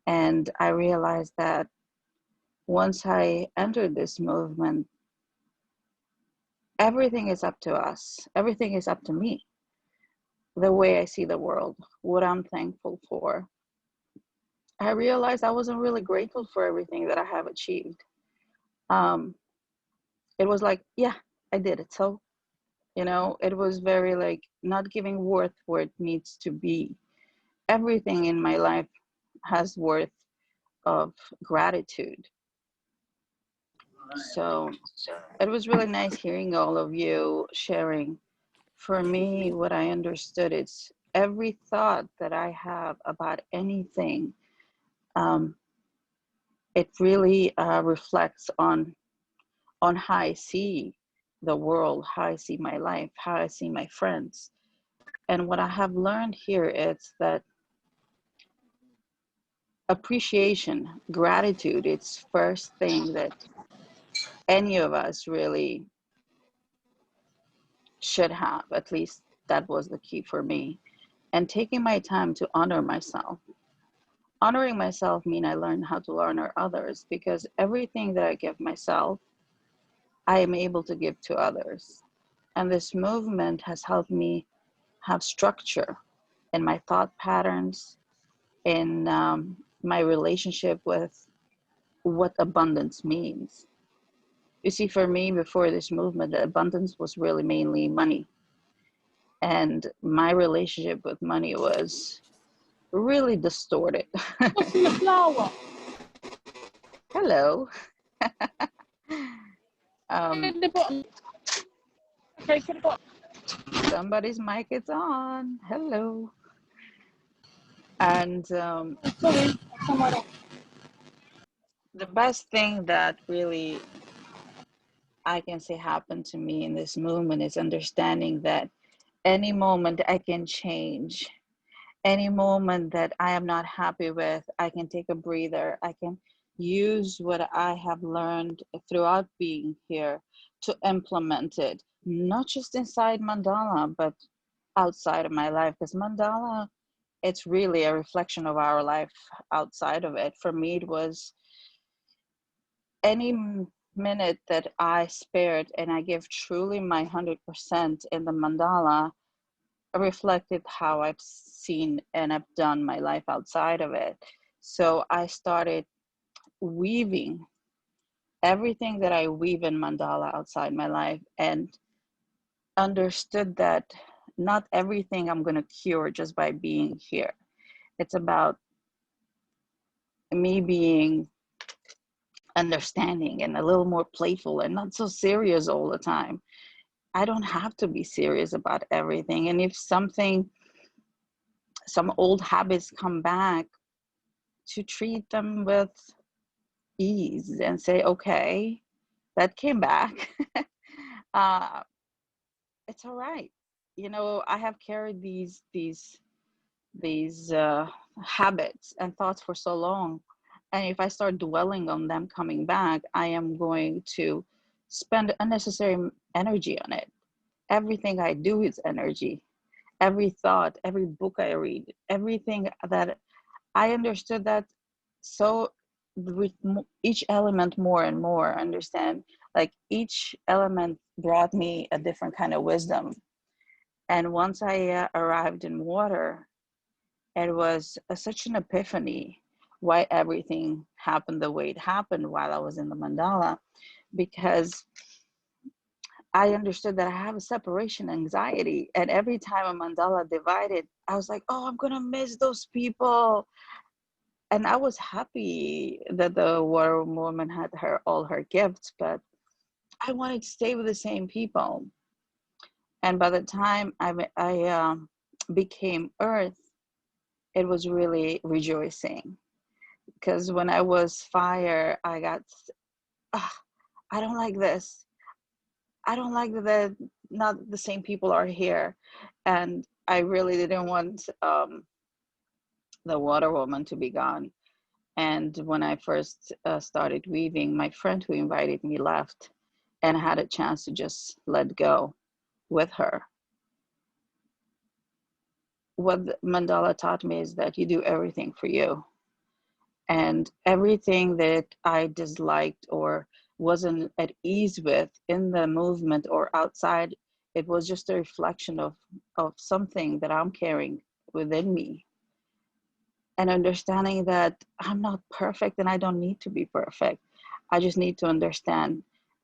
Speaker 5: And I realized that once I entered this movement, everything is up to us. Everything is up to me. The way I see the world, what I'm thankful for. I realized I wasn't really grateful for everything that I have achieved. It was like, yeah, I did it. So, it was very like not giving worth where it needs to be. Everything in my life has worth of gratitude. So it was really nice hearing all of you sharing. For me, what I understood is every thought that I have about anything, it really reflects on how I see the world, how I see my life, how I see my friends. And what I have learned here is that appreciation, gratitude, it's first thing that any of us really should have. At least that was the key for me. And taking my time to honor myself. Honoring myself means I learned how to honor others, because everything that I give myself, I am able to give to others. And this movement has helped me have structure in my thought patterns, in my relationship with what abundance means. You see, for me, before this movement, the abundance was really mainly money. And my relationship with money was really distorted. Hello. Somebody's mic is on. Hello. And the best thing that really I can say happened to me in this movement is understanding that any moment I can change. Any moment that I am not happy with, I can take a breather. I can use what I have learned throughout being here to implement it, not just inside mandala, but outside of my life. Because mandala, it's really a reflection of our life outside of it. For me, it was any minute that I spared and I give truly my 100% in the mandala, reflected how I've seen and I've done my life outside of it. So I started weaving everything that I weave in mandala outside my life, and understood that not everything I'm going to cure just by being here. It's about me being understanding and a little more playful and not so serious all the time. I don't have to be serious about everything. And if some old habits come back, to treat them with ease and say, okay, that came back. uh, it's all right. You know, I have carried these habits and thoughts for so long, and if I start dwelling on them coming back, I am going to spend unnecessary energy on it. Everything I do is energy. Every thought, every book I read, everything that I understood that. So with each element more and more, understand, like each element brought me a different kind of wisdom. And once I arrived in water, it was such an epiphany why everything happened the way it happened while I was in the mandala, because I understood that I have a separation anxiety. And every time a mandala divided, I was like, oh, I'm going to miss those people. And I was happy that the water woman had all her gifts, but I wanted to stay with the same people. And by the time I became earth, it was really rejoicing. Because when I was fire, I got, I don't like this. I don't like that not the same people are here. And I really didn't want the water woman to be gone. And when I first started weaving, my friend who invited me left, and I had a chance to just let go with her. What the mandala taught me is that you do everything for you. And everything that I disliked or wasn't at ease with in the movement or outside, it was just a reflection of something that I'm carrying within me. And understanding that I'm not perfect and I don't need to be perfect. I just need to understand,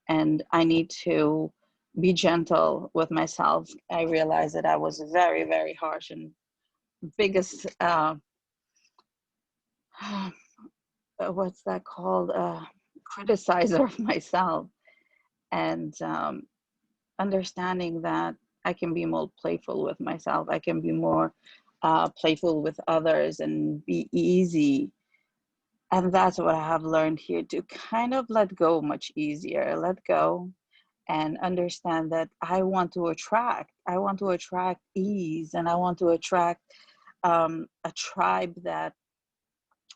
Speaker 5: and I need to be gentle with myself. I realized that I was very, very harsh and biggest, what's that called? Criticizer of myself. And understanding that I can be more playful with myself. I can be more playful with others and be easy. And that's what I have learned here, to kind of let go much easier, let go and understand that I want to attract ease, and I want to attract a tribe that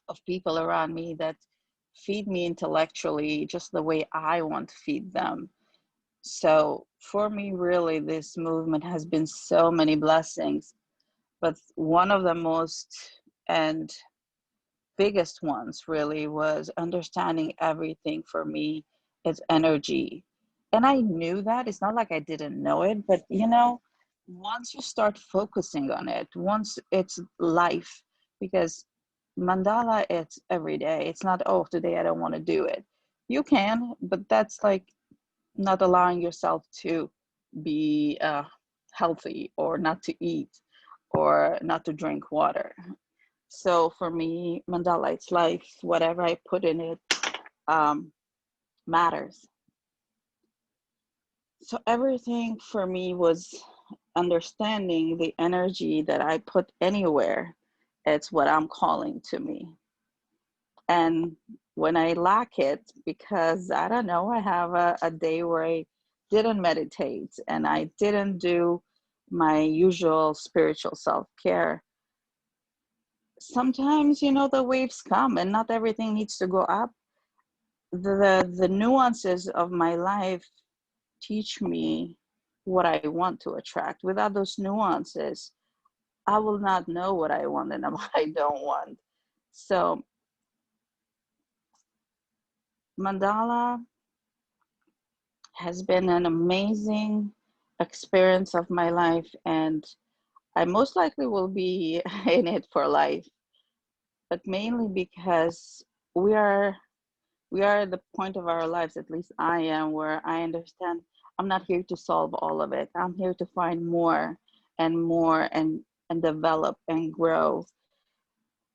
Speaker 5: of people around me that feed me intellectually just the way I want to feed them. So for me, really, this movement has been so many blessings, but one of the most and biggest ones really was understanding everything for me is energy. And I knew that. It's not like I didn't know it, but you know, once you start focusing on it, once it's life, because mandala, it's every day. It's not, oh, today I don't want to do it. You can, but that's like not allowing yourself to be healthy, or not to eat, or not to drink water. So for me, mandala, it's life. Whatever I put in it matters. So everything for me was understanding the energy that I put anywhere. It's what I'm calling to me. And when I lack it, because I don't know, I have a day where I didn't meditate and I didn't do my usual spiritual self-care, sometimes, you know, the waves come and not everything needs to go up. The nuances of my life teach me what I want to attract. Without those nuances, I will not know what I want and what I don't want. So mandala has been an amazing experience of my life, and I most likely will be in it for life, but mainly because we are we are at the point of our lives, at least I am, where I understand I'm not here to solve all of it. I'm here to find more and more and develop and grow.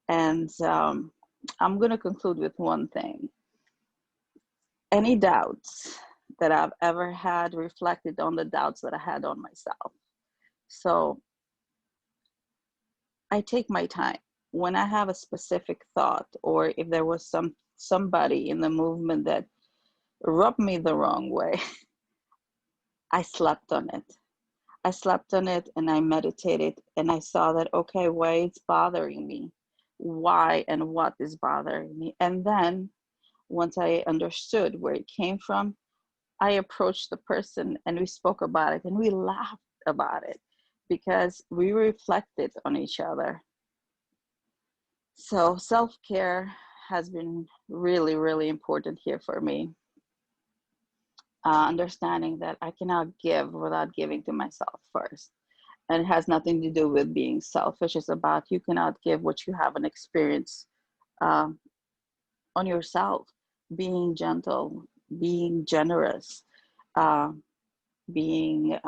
Speaker 5: And I'm going to conclude with one thing. Any doubts that I've ever had reflected on the doubts that I had on myself. So I take my time. When I have a specific thought, or if there was somebody in the movement that rubbed me the wrong way, I slept on it. I slept on it and I meditated and I saw that, okay, why it's bothering me, why and what is bothering me. And then once I understood where it came from, I approached the person and we spoke about it and we laughed about it because we reflected on each other. So self-care has been really, really important here for me. Understanding that I cannot give without giving to myself first. And it has nothing to do with being selfish. It's about you cannot give what you haven't experienced on yourself. Being gentle, being generous, being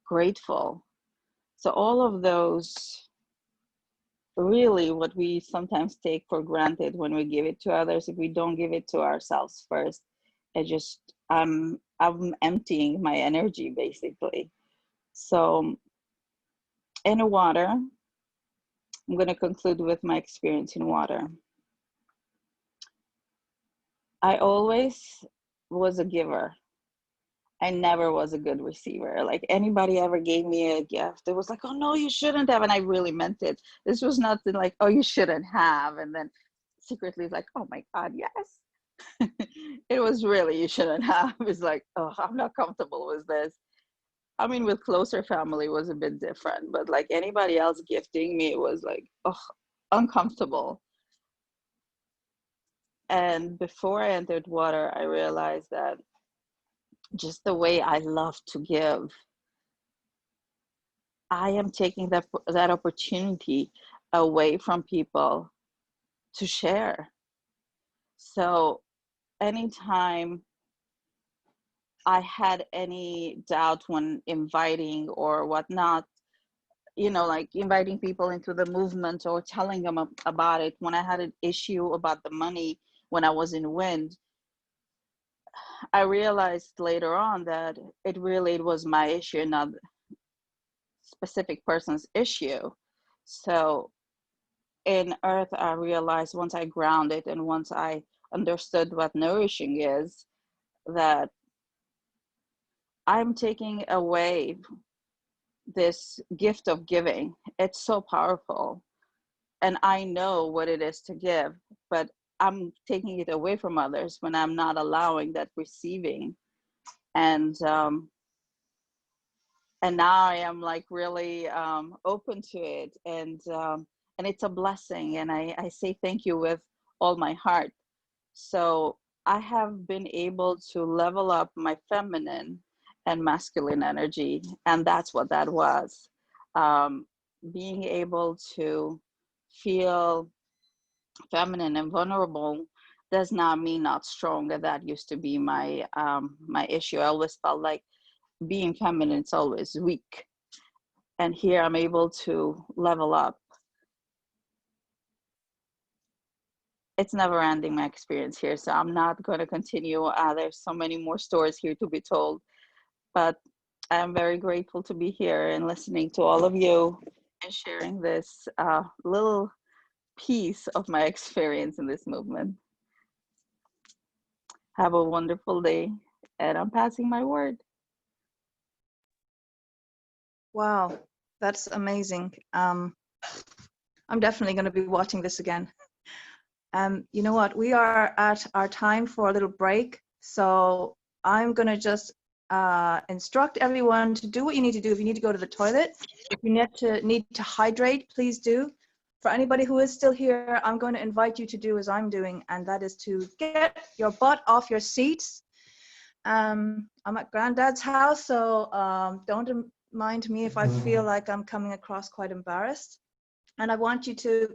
Speaker 5: grateful. So all of those, really what we sometimes take for granted when we give it to others, if we don't give it to ourselves first, I'm emptying my energy basically. So in water, I'm going to conclude with my experience in water. I always was a giver. I never was a good receiver. Like anybody ever gave me a gift, it was like, oh no, you shouldn't have. And I really meant it. This was nothing like, oh, you shouldn't have. And then secretly like, oh my God, yes. It was really, you shouldn't have. It's like, oh, I'm not comfortable with this. I mean, with closer family, it was a bit different, but like anybody else gifting me, it was like, oh, uncomfortable. And before I entered water, I realized that just the way I love to give, I am taking that opportunity away from people to share. So anytime I had any doubt when inviting or whatnot, you know, like inviting people into the movement or telling them about it, when I had an issue about the money when I was in wind, I realized later on that it was my issue, not specific person's issue. So in earth, I realized once I grounded and once I understood what nourishing is, that I'm taking away this gift of giving. It's so powerful. And I know what it is to give, but I'm taking it away from others when I'm not allowing that receiving. And now I am like really open to it, and it's a blessing, and I say thank you with all my heart. So I have been able to level up my feminine and masculine energy, and that's what that was. Being able to feel feminine and vulnerable does not mean not strong. That used to be my my issue. I always felt like being feminine is always weak, and here I'm able to level up. It's never ending, my experience here, so I'm not going to continue. There's so many more stories here to be told, but I'm very grateful to be here and listening to all of you and sharing this little piece of my experience in this movement. Have a wonderful day, and I'm passing my word.
Speaker 1: Wow, that's amazing. I'm definitely going to be watching this again. You know what? We are at our time for a little break, so I'm going to just instruct everyone to do what you need to do. If you need to go to the toilet, if you need to hydrate, please do. For anybody who is still here, I'm going to invite you to do as I'm doing, and that is to get your butt off your seats. I'm at Granddad's house, so don't mind me if I feel like I'm coming across quite embarrassed. And I want you to,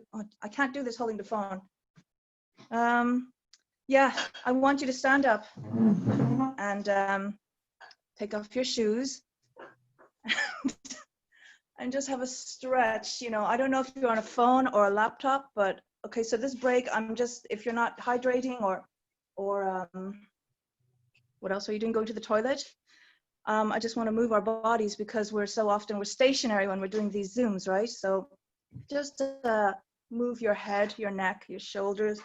Speaker 1: I can't do this holding the phone. Yeah, I want you to stand up and take off your shoes and just have a stretch. You know, I don't know if you're on a phone or a laptop, but okay, so this break, I'm just, if you're not hydrating or what else are you doing, going to the toilet? I just want to move our bodies because we're stationary when we're doing these Zooms, right? So just move your head, your neck, your shoulders.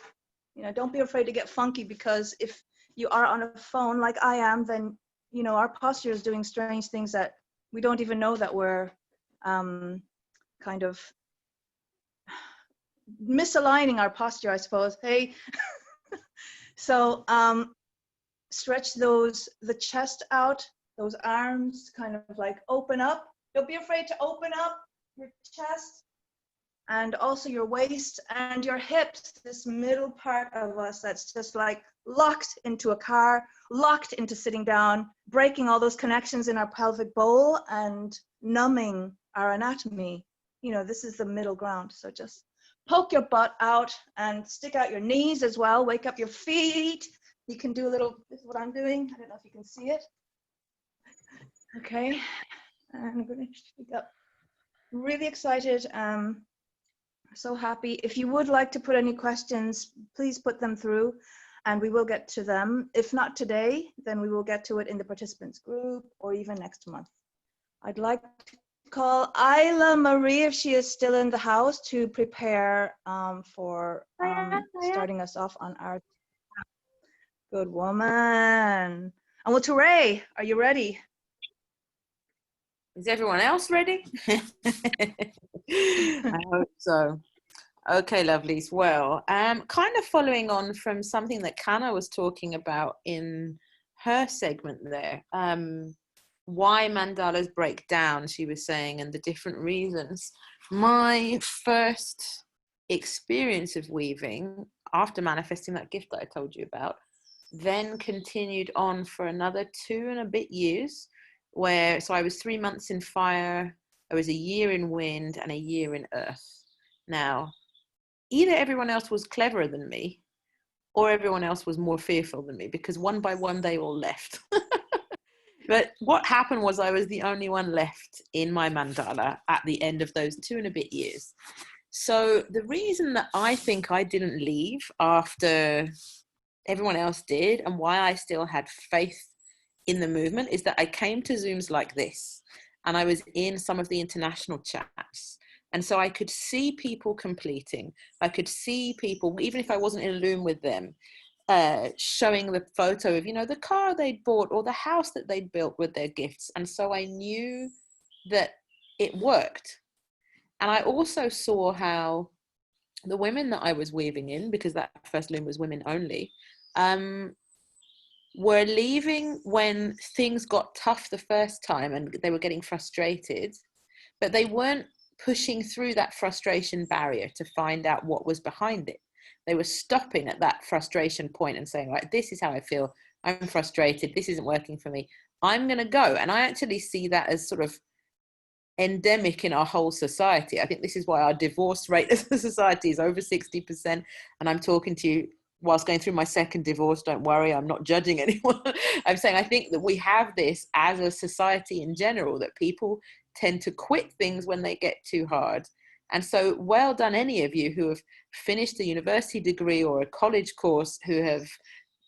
Speaker 1: You know, don't be afraid to get funky, because if you are on a phone like I am, then, you know, our posture is doing strange things that we don't even know that we're kind of misaligning our posture, I suppose. Hey, so stretch the chest out, those arms kind of like open up. Don't be afraid to open up your chest and also your waist and your hips, this middle part of us that's just like locked into a car, locked into sitting down, breaking all those connections in our pelvic bowl and numbing our anatomy. You know, this is the middle ground. So just poke your butt out and stick out your knees as well. Wake up your feet. You can do a little, this is what I'm doing. I don't know if you can see it. Okay, and I'm gonna speak up. Really excited. So happy. If you would like to put any questions, please put them through and we will get to them. If not today, then we will get to it in the participants group or even next month. I'd like to call Isla Marie, if she is still in the house, to prepare for starting us off on our good woman. And well, Teray, are you ready?
Speaker 2: Is everyone else ready? I hope so. Okay, lovelies. Well, kind of following on from something that Kana was talking about in her segment there, why mandalas break down, she was saying, and the different reasons. My first experience of weaving, after manifesting that gift that I told you about, then continued on for another 2 and a bit years, so I was 3 months in fire, I was a year in wind, and a year in earth. Now, either everyone else was cleverer than me, or everyone else was more fearful than me, because one by one they all left. But what happened was I was the only one left in my mandala at the end of those 2 and a bit years. So the reason that I think I didn't leave after everyone else did, and why I still had faith in the movement, is that I came to Zooms like this, and I was in some of the international chats. And so I could see people completing. I could see people, even if I wasn't in a loom with them, showing the photo of, you know, the car they'd bought or the house that they'd built with their gifts. And so I knew that it worked. And I also saw how the women that I was weaving in, because that first loom was women only, were leaving when things got tough the first time and they were getting frustrated, but they weren't pushing through that frustration barrier to find out what was behind it. They were stopping at that frustration point and saying, right, this is how I feel. I'm frustrated. This isn't working for me. I'm going to go. And I actually see that as sort of endemic in our whole society. I think this is why our divorce rate as a society is over 60%. And I'm talking to you whilst going through my second divorce. Don't worry, I'm not judging anyone. I'm saying I think that we have this as a society in general, that people tend to quit things when they get too hard. And so well done any of you who have finished a university degree or a college course, who have,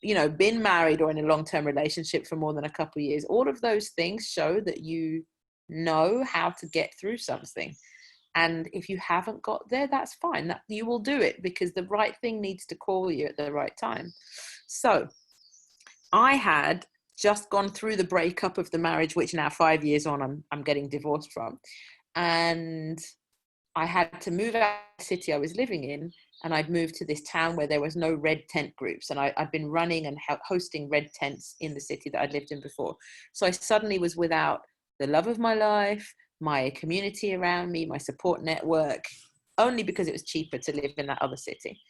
Speaker 2: you know, been married or in a long-term relationship for more than a couple of years. All of those things show that you know how to get through something. And if you haven't got there, that's fine. That you will do it, because the right thing needs to call you at the right time. So I had just gone through the breakup of the marriage, which now 5 years on, I'm getting divorced from. And I had to move out of the city I was living in, and I'd moved to this town where there was no red tent groups. And I'd been running and hosting red tents in the city that I'd lived in before. So I suddenly was without the love of my life, my community around me, my support network, only because it was cheaper to live in that other city.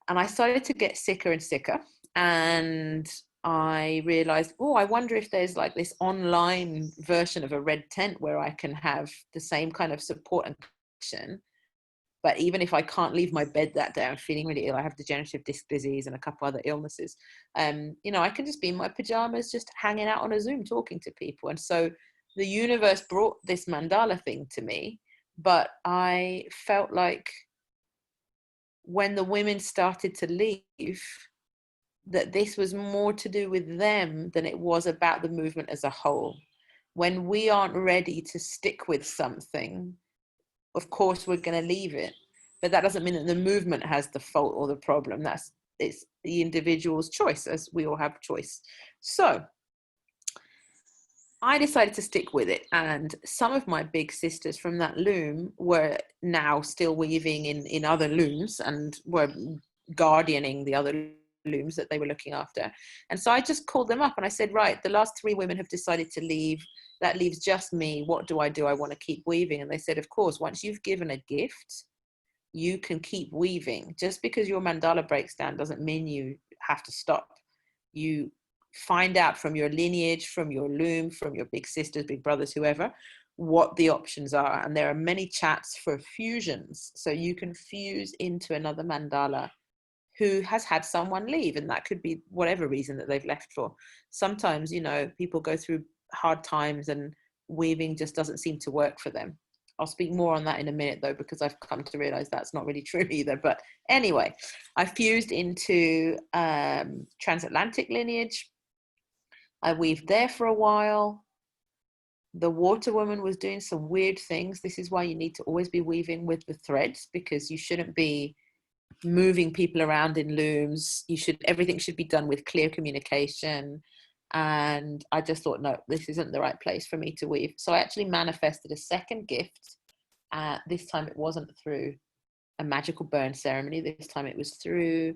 Speaker 2: And I started to get sicker and sicker. And I realized, oh, I wonder if there's like this online version of a red tent where I can have the same kind of support and connection, But even if I can't leave my bed that day, I'm feeling really ill, I have degenerative disc disease and a couple other illnesses, you know, I can just be in my pajamas, just hanging out on a Zoom, talking to people. And so the universe brought this mandala thing to me, but I felt like when the women started to leave, that this was more to do with them than it was about the movement as a whole. When we aren't ready to stick with something, of course we're going to leave it, but that doesn't mean that the movement has the fault or the problem. It's the individual's choice, as we all have choice. So I decided to stick with it, and some of my big sisters from that loom were now still weaving in other looms and were guardianing the other looms that they were looking after. And so I just called them up and I said, right, the last 3 women have decided to leave. That leaves just me. What do? I want to keep weaving. And they said, of course, once you've given a gift, you can keep weaving. Just because your mandala breaks down doesn't mean you have to stop. You find out from your lineage, from your loom, from your big sisters, big brothers, whoever, what the options are. And there are many chats for fusions. So you can fuse into another mandala who has had someone leave, and that could be whatever reason that they've left for. Sometimes, you know, people go through hard times and weaving just doesn't seem to work for them. I'll speak more on that in a minute though, because I've come to realize that's not really true either. But anyway, I fused into transatlantic lineage. I weaved there for a while. The water woman was doing some weird things. This is why you need to always be weaving with the threads, because you shouldn't be moving people around in looms. Everything should be done with clear communication. And I just thought, no, this isn't the right place for me to weave. So I actually manifested a second gift. This time it wasn't through a magical burn ceremony. This time it was through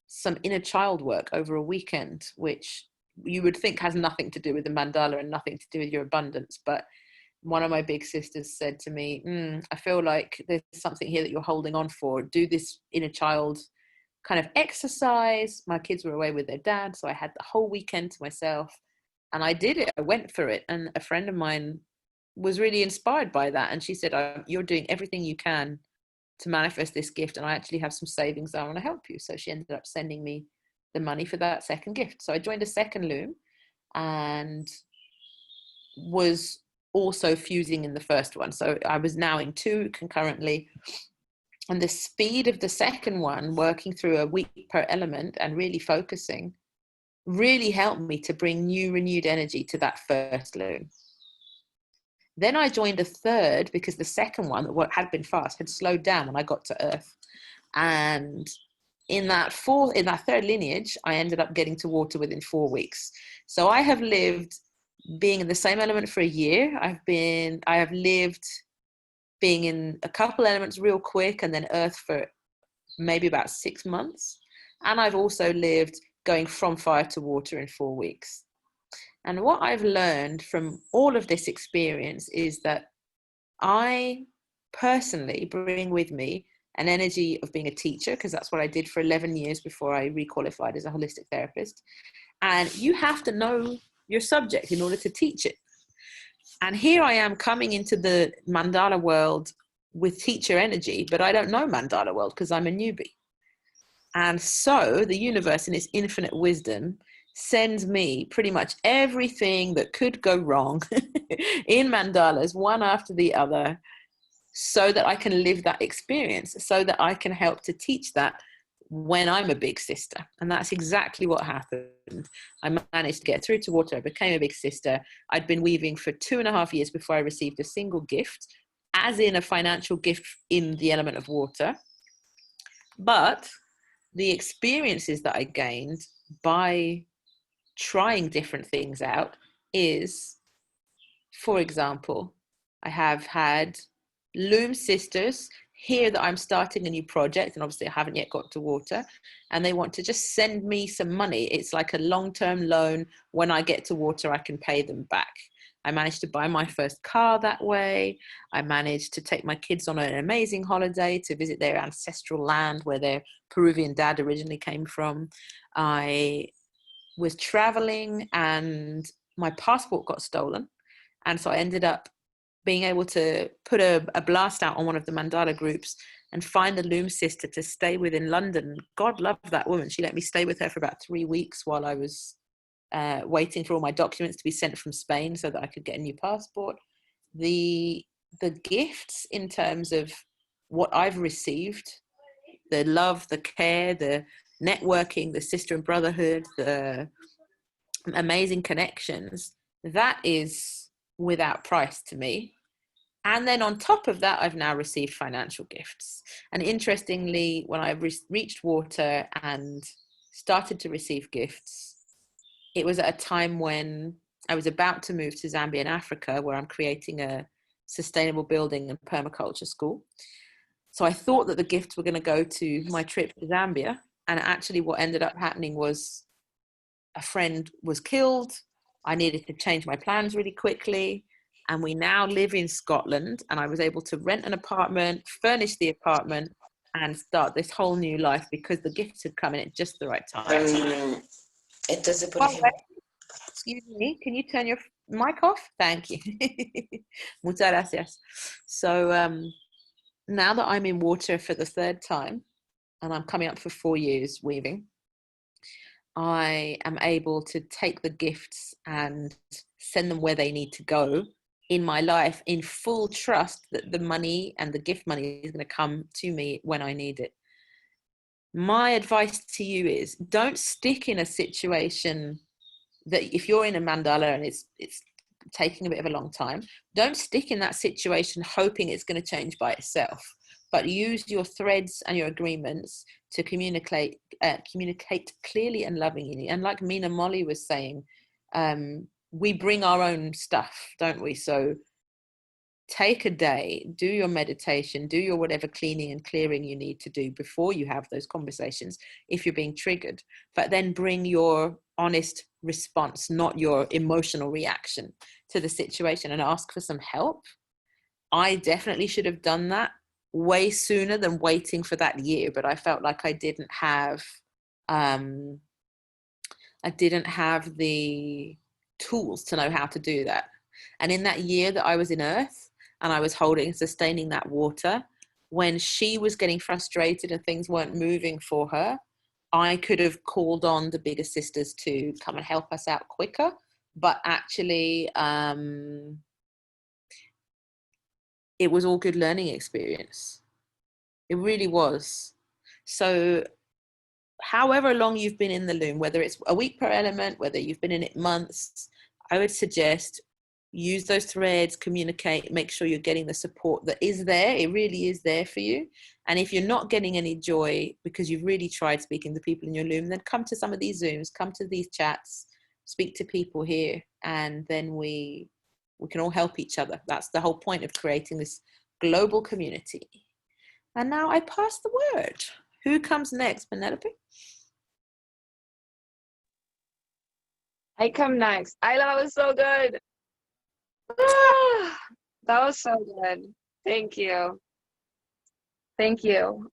Speaker 2: some inner child work over a weekend, which you would think has nothing to do with the mandala and nothing to do with your abundance. But one of my big sisters said to me, I feel like there's something here that you're holding on for. Do this inner child kind of exercise. My kids were away with their dad, so I had the whole weekend to myself, and I did it. I went for it. And a friend of mine was really inspired by that, and she said, you're doing everything you can to manifest this gift, and I actually have some savings that I want to help you. So she ended up sending me the money for that second gift. So I joined a second loom and was also fusing in the first one. So I was now in 2 concurrently. And the speed of the second one, working through a week per element and really focusing, really helped me to bring new renewed energy to that first loom. Then I joined a third because the second one, what had been fast, had slowed down when I got to Earth. And in that third lineage, I ended up getting to water within 4 weeks. So I have lived being in the same element for a year. I have lived being in a couple elements real quick, and then Earth for maybe about 6 months. And I've also lived going from fire to water in 4 weeks. And what I've learned from all of this experience is that I personally bring with me an energy of being a teacher, because that's what I did for 11 years before I requalified as a holistic therapist. And you have to know your subject in order to teach it. And here I am coming into the mandala world with teacher energy, but I don't know mandala world because I'm a newbie. And so the universe in its infinite wisdom sends me pretty much everything that could go wrong in mandalas, one after the other, so that I can live that experience, so that I can help to teach that when I'm a big sister. And that's exactly what happened. I managed to get through to water. I became a big sister. I'd been weaving for 2.5 years before I received a single gift, as in a financial gift in the element of water. But the experiences that I gained by trying different things out is, for example, I have had loom sisters hear that I'm starting a new project, and obviously I haven't yet got to water, and they want to just send me some money. It's like a long-term loan. When I get to water, I can pay them back. I managed to buy my first car that way. I managed to take my kids on an amazing holiday to visit their ancestral land where their Peruvian dad originally came from. I was traveling and my passport got stolen. And so I ended up being able to put a blast out on one of the mandala groups and find the loom sister to stay with in London. God love that woman. She let me stay with her for about 3 weeks while I was waiting for all my documents to be sent from Spain so that I could get a new passport. The gifts in terms of what I've received, the love, the care, the networking, the sister and brotherhood, the amazing connections, that is without price to me. And then on top of that, I've now received financial gifts. And interestingly, when I reached water and started to receive gifts, it was at a time when I was about to move to Zambia in Africa, where I'm creating a sustainable building and permaculture school. So I thought that the gifts were going to go to my trip to Zambia. And actually what ended up happening was a friend was killed. I needed to change my plans really quickly. And we now live in Scotland, and I was able to rent an apartment, furnish the apartment, and start this whole new life because the gifts had come in at just the right time.
Speaker 6: Entonces, por
Speaker 2: Oh,
Speaker 6: ejemplo,
Speaker 2: excuse me, can you turn your mic off? Thank you. Muchas gracias. So now that I'm in water for the 3rd time, and I'm coming up for 4 years weaving, I am able to take the gifts and send them where they need to go in my life, in full trust that the money and the gift money is going to come to me when I need it. My advice to you is don't stick in a situation that if you're in a mandala and it's taking a bit of a long time, don't stick in that situation hoping it's going to change by itself, but use your threads and your agreements to communicate clearly and lovingly. And like Mina Molly was saying, we bring our own stuff, don't we? So take a day, do your meditation, do your whatever cleaning and clearing you need to do before you have those conversations if you're being triggered, but then bring your honest response, not your emotional reaction to the situation, and ask for some help. I definitely should have done that way sooner than waiting for that year, but I felt like I didn't have the tools to know how to do that. And in that year that I was in Earth and I was holding and sustaining that water, when she was getting frustrated and things weren't moving for her, I could have called on the bigger sisters to come and help us out quicker. But actually, it was all good learning experience. It really was. So however long you've been in the loom, whether it's a week per element, whether you've been in it months, I would suggest use those threads, communicate, make sure you're getting the support that is there. It really is there for you. And if you're not getting any joy because you've really tried speaking to people in your loom, then come to some of these Zooms, come to these chats, speak to people here, and then we can all help each other. That's the whole point of creating this global community. And now I pass the word. Who comes next, Penelope?
Speaker 3: I come next. Isla, that was so good. Ah, that was so good. Thank you. Thank you.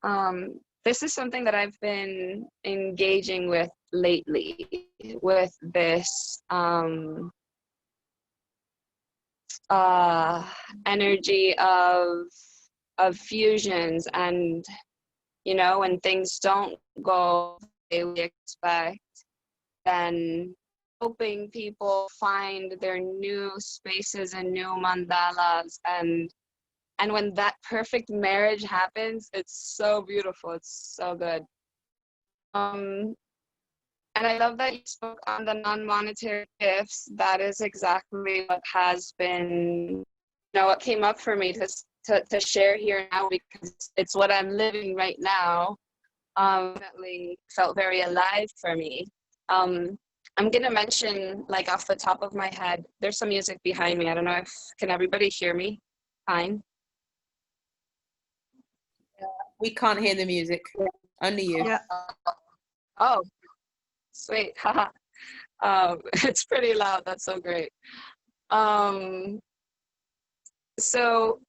Speaker 3: This is something that I've been engaging with lately, with this energy of fusions, and you know, when things don't go the way we expect, then helping people find their new spaces and new mandalas, and when that perfect marriage happens, it's so beautiful. It's so good. And I love that you spoke on the non-monetary gifts. That is exactly what has been, you know, what came up for me to share here now, because it's what I'm living right now. Definitely felt very alive for me. I'm gonna mention, like off the top of my head, there's some music behind me. I don't know if, can everybody hear me? Fine.
Speaker 2: We can't hear the music. Only you.
Speaker 1: Yeah.
Speaker 3: Oh, sweet. Haha. It's pretty loud. That's so great. So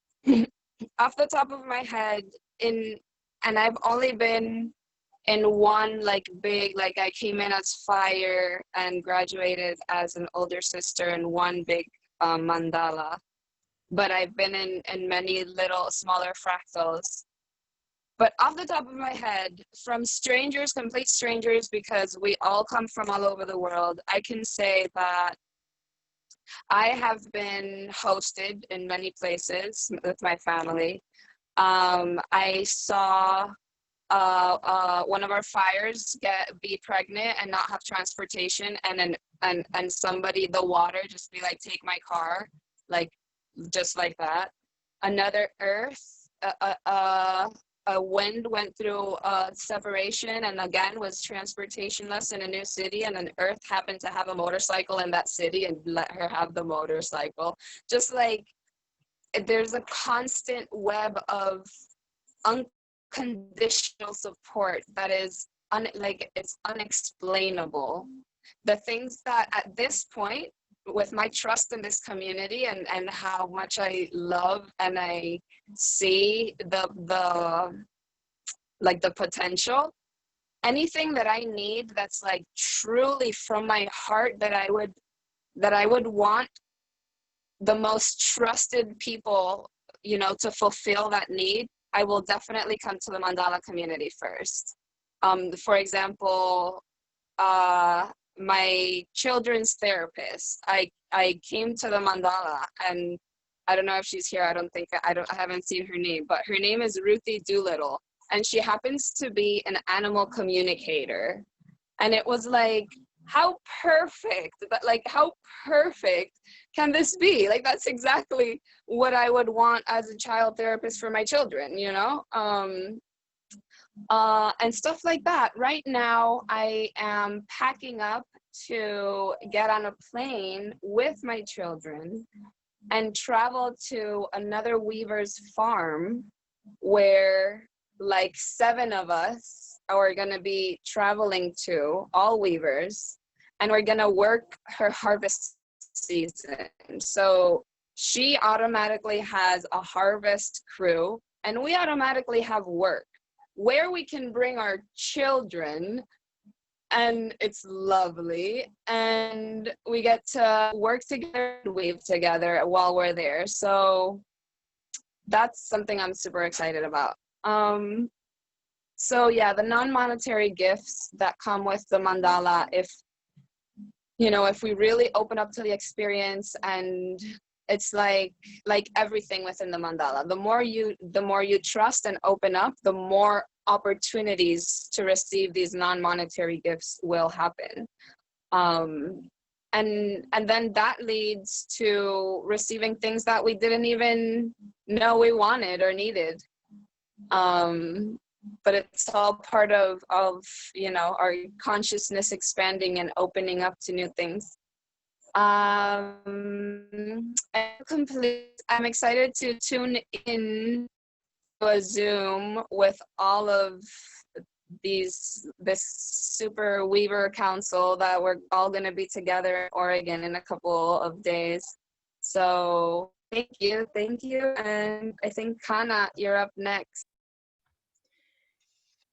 Speaker 3: off the top of my head, and I've only been in one like big, like I came in as fire and graduated as an older sister in one big mandala, but I've been in many little smaller fractals. But off the top of my head, from strangers, complete strangers, because we all come from all over the world, I can say that I have been hosted in many places with my family. I saw one of our fires be pregnant and not have transportation, and somebody, the water, just be like, take my car, like just like that. Another earth, a wind went through separation, and again was transportationless in a new city, and an earth happened to have a motorcycle in that city and let her have the motorcycle. Just like there's a constant web of unconditional support that is it's unexplainable. The things that at this point, with my trust in this community and how much I love and I see the potential, anything that I need that's like truly from my heart that I would want the most trusted people, you know, to fulfill that need, I will definitely come to the mandala community first. For example, my children's therapist, I came to the mandala, and I don't know if she's here. I haven't seen her name, but her name is Ruthie Doolittle, and she happens to be an animal communicator. And it was like, how perfect can this be? Like, that's exactly what I would want as a child therapist for my children, you know? And stuff like that. Right now, I am packing up to get on a plane with my children and travel to another weaver's farm where like 7 of us are going to be traveling to, all weavers, and we're going to work her harvest season. So she automatically has a harvest crew, and we automatically have work where we can bring our children, and it's lovely, and we get to work together and weave together while we're there. So that's something I'm super excited about. So yeah, the non-monetary gifts that come with the mandala, if we really open up to the experience, and it's like everything within the mandala, the more you trust and open up, the more opportunities to receive these non-monetary gifts will happen. And then that leads to receiving things that we didn't even know we wanted or needed. But it's all part of our consciousness expanding and opening up to new things. I'm excited to tune in to a Zoom with all of this super weaver council that we're all going to be together in Oregon in a couple of days. So thank you. And I think Kana, you're up next.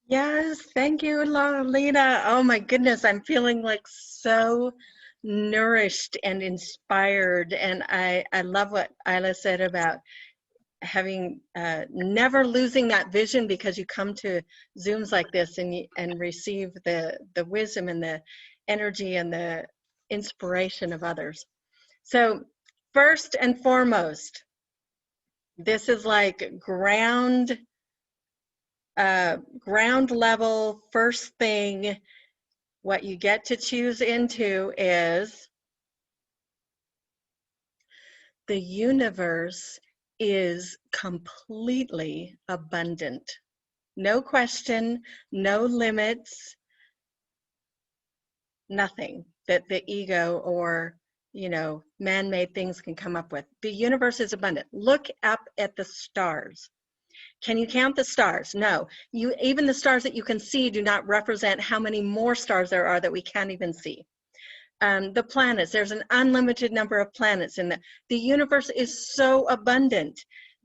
Speaker 4: Yes, thank you, Lolita. Oh my goodness, I'm feeling like so nourished and inspired. And I love what Isla said about having never losing that vision, because you come to Zooms like this and receive the wisdom and the energy and the inspiration of others. So first and foremost, this is like ground level. First thing, what you get to choose into is the universe is completely abundant. No question, no limits, nothing that the ego or man-made things can come up with. The universe is abundant. Look up at the stars. Can you count the stars? No. Even the stars that you can see do not represent how many more stars there are that we can't even see. The planets, there's an unlimited number of planets in the universe is so abundant.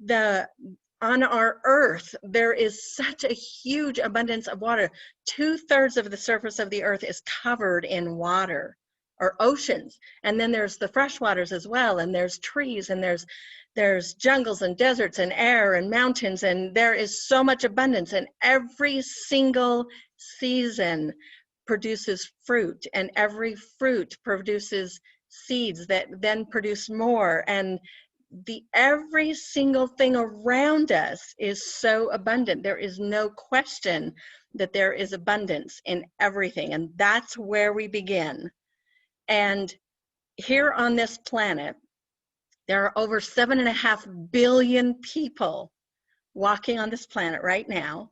Speaker 4: On our Earth, there is such a huge abundance of water. 2/3 of the surface of the Earth is covered in water. or oceans. And then there's the freshwaters as well. And there's trees, and there's jungles and deserts and air and mountains. And there is so much abundance. And every single season produces fruit, and every fruit produces seeds that then produce more. And every single thing around us is so abundant. There is no question that there is abundance in everything, and that's where we begin. And here on this planet, there are over 7.5 billion people walking on this planet right now.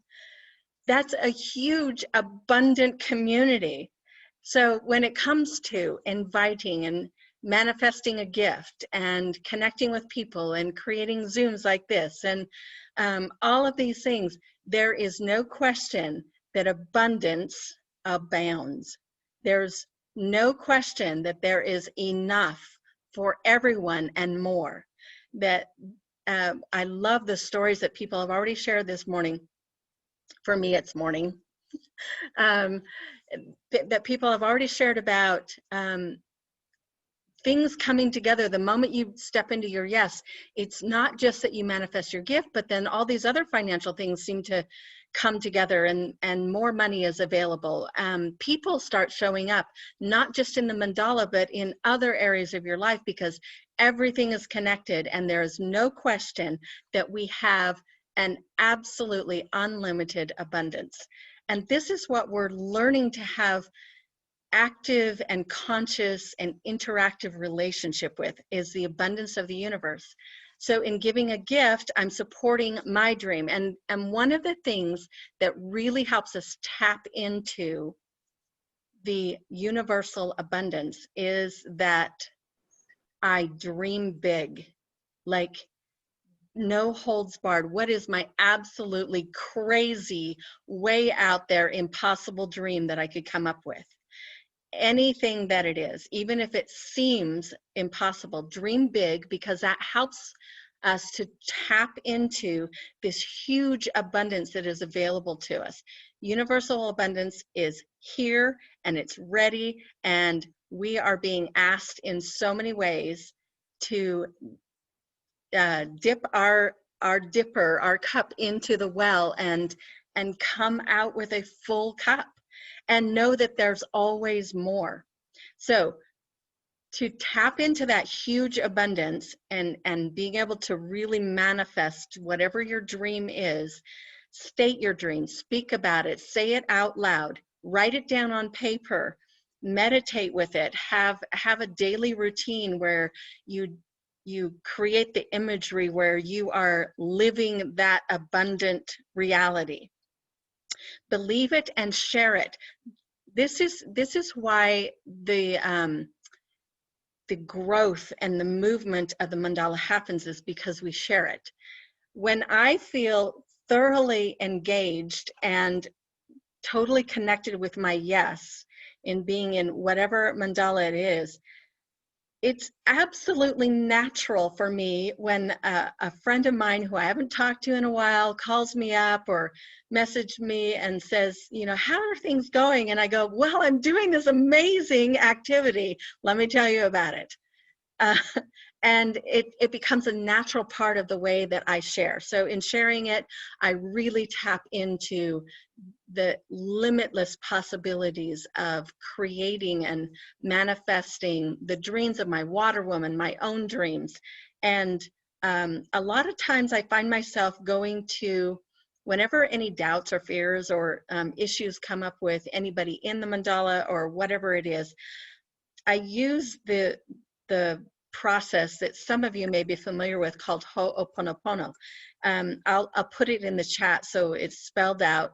Speaker 4: That's a huge, abundant community. So when it comes to inviting and manifesting a gift and connecting with people and creating Zooms like this and all of these things, there is no question that abundance abounds. There's no question that there is enough for everyone and more. That I love the stories that people have already shared this morning. For me, it's morning. That people have already shared about things coming together the moment you step into your yes. It's not just that you manifest your gift, but then all these other financial things seem to come together, and more money is available. People start showing up, not just in the mandala, but in other areas of your life, because everything is connected, and there is no question that we have an absolutely unlimited abundance. And this is what we're learning to have active and conscious and interactive relationship with, is the abundance of the universe. So in giving a gift, I'm supporting my dream. And one of the things that really helps us tap into the universal abundance is that I dream big, like no holds barred. What is my absolutely crazy, way out there, impossible dream that I could come up with? Anything that it is, even if it seems impossible, dream big, because that helps us to tap into this huge abundance that is available to us. Universal abundance is here, and it's ready, and we are being asked in so many ways to dip our cup into the well and come out with a full cup, and know that there's always more. So to tap into that huge abundance and being able to really manifest whatever your dream is, state your dream, speak about it, say it out loud, write it down on paper, meditate with it, have a daily routine where you create the imagery where you are living that abundant reality. Believe it and share it. This is why the growth and the movement of the mandala happens, is because we share it. When I feel thoroughly engaged and totally connected with my yes in being in whatever mandala it is, it's absolutely natural for me when a friend of mine who I haven't talked to in a while calls me up or messaged me and says, you know, how are things going? And I go, well, I'm doing this amazing activity. Let me tell you about it. And it becomes a natural part of the way that I share. So in sharing it, I really tap into the limitless possibilities of creating and manifesting the dreams of my water woman, my own dreams. And a lot of times I find myself going to, whenever any doubts or fears or issues come up with anybody in the mandala or whatever it is, I use the process that some of you may be familiar with called Ho'oponopono. I'll put it in the chat so it's spelled out.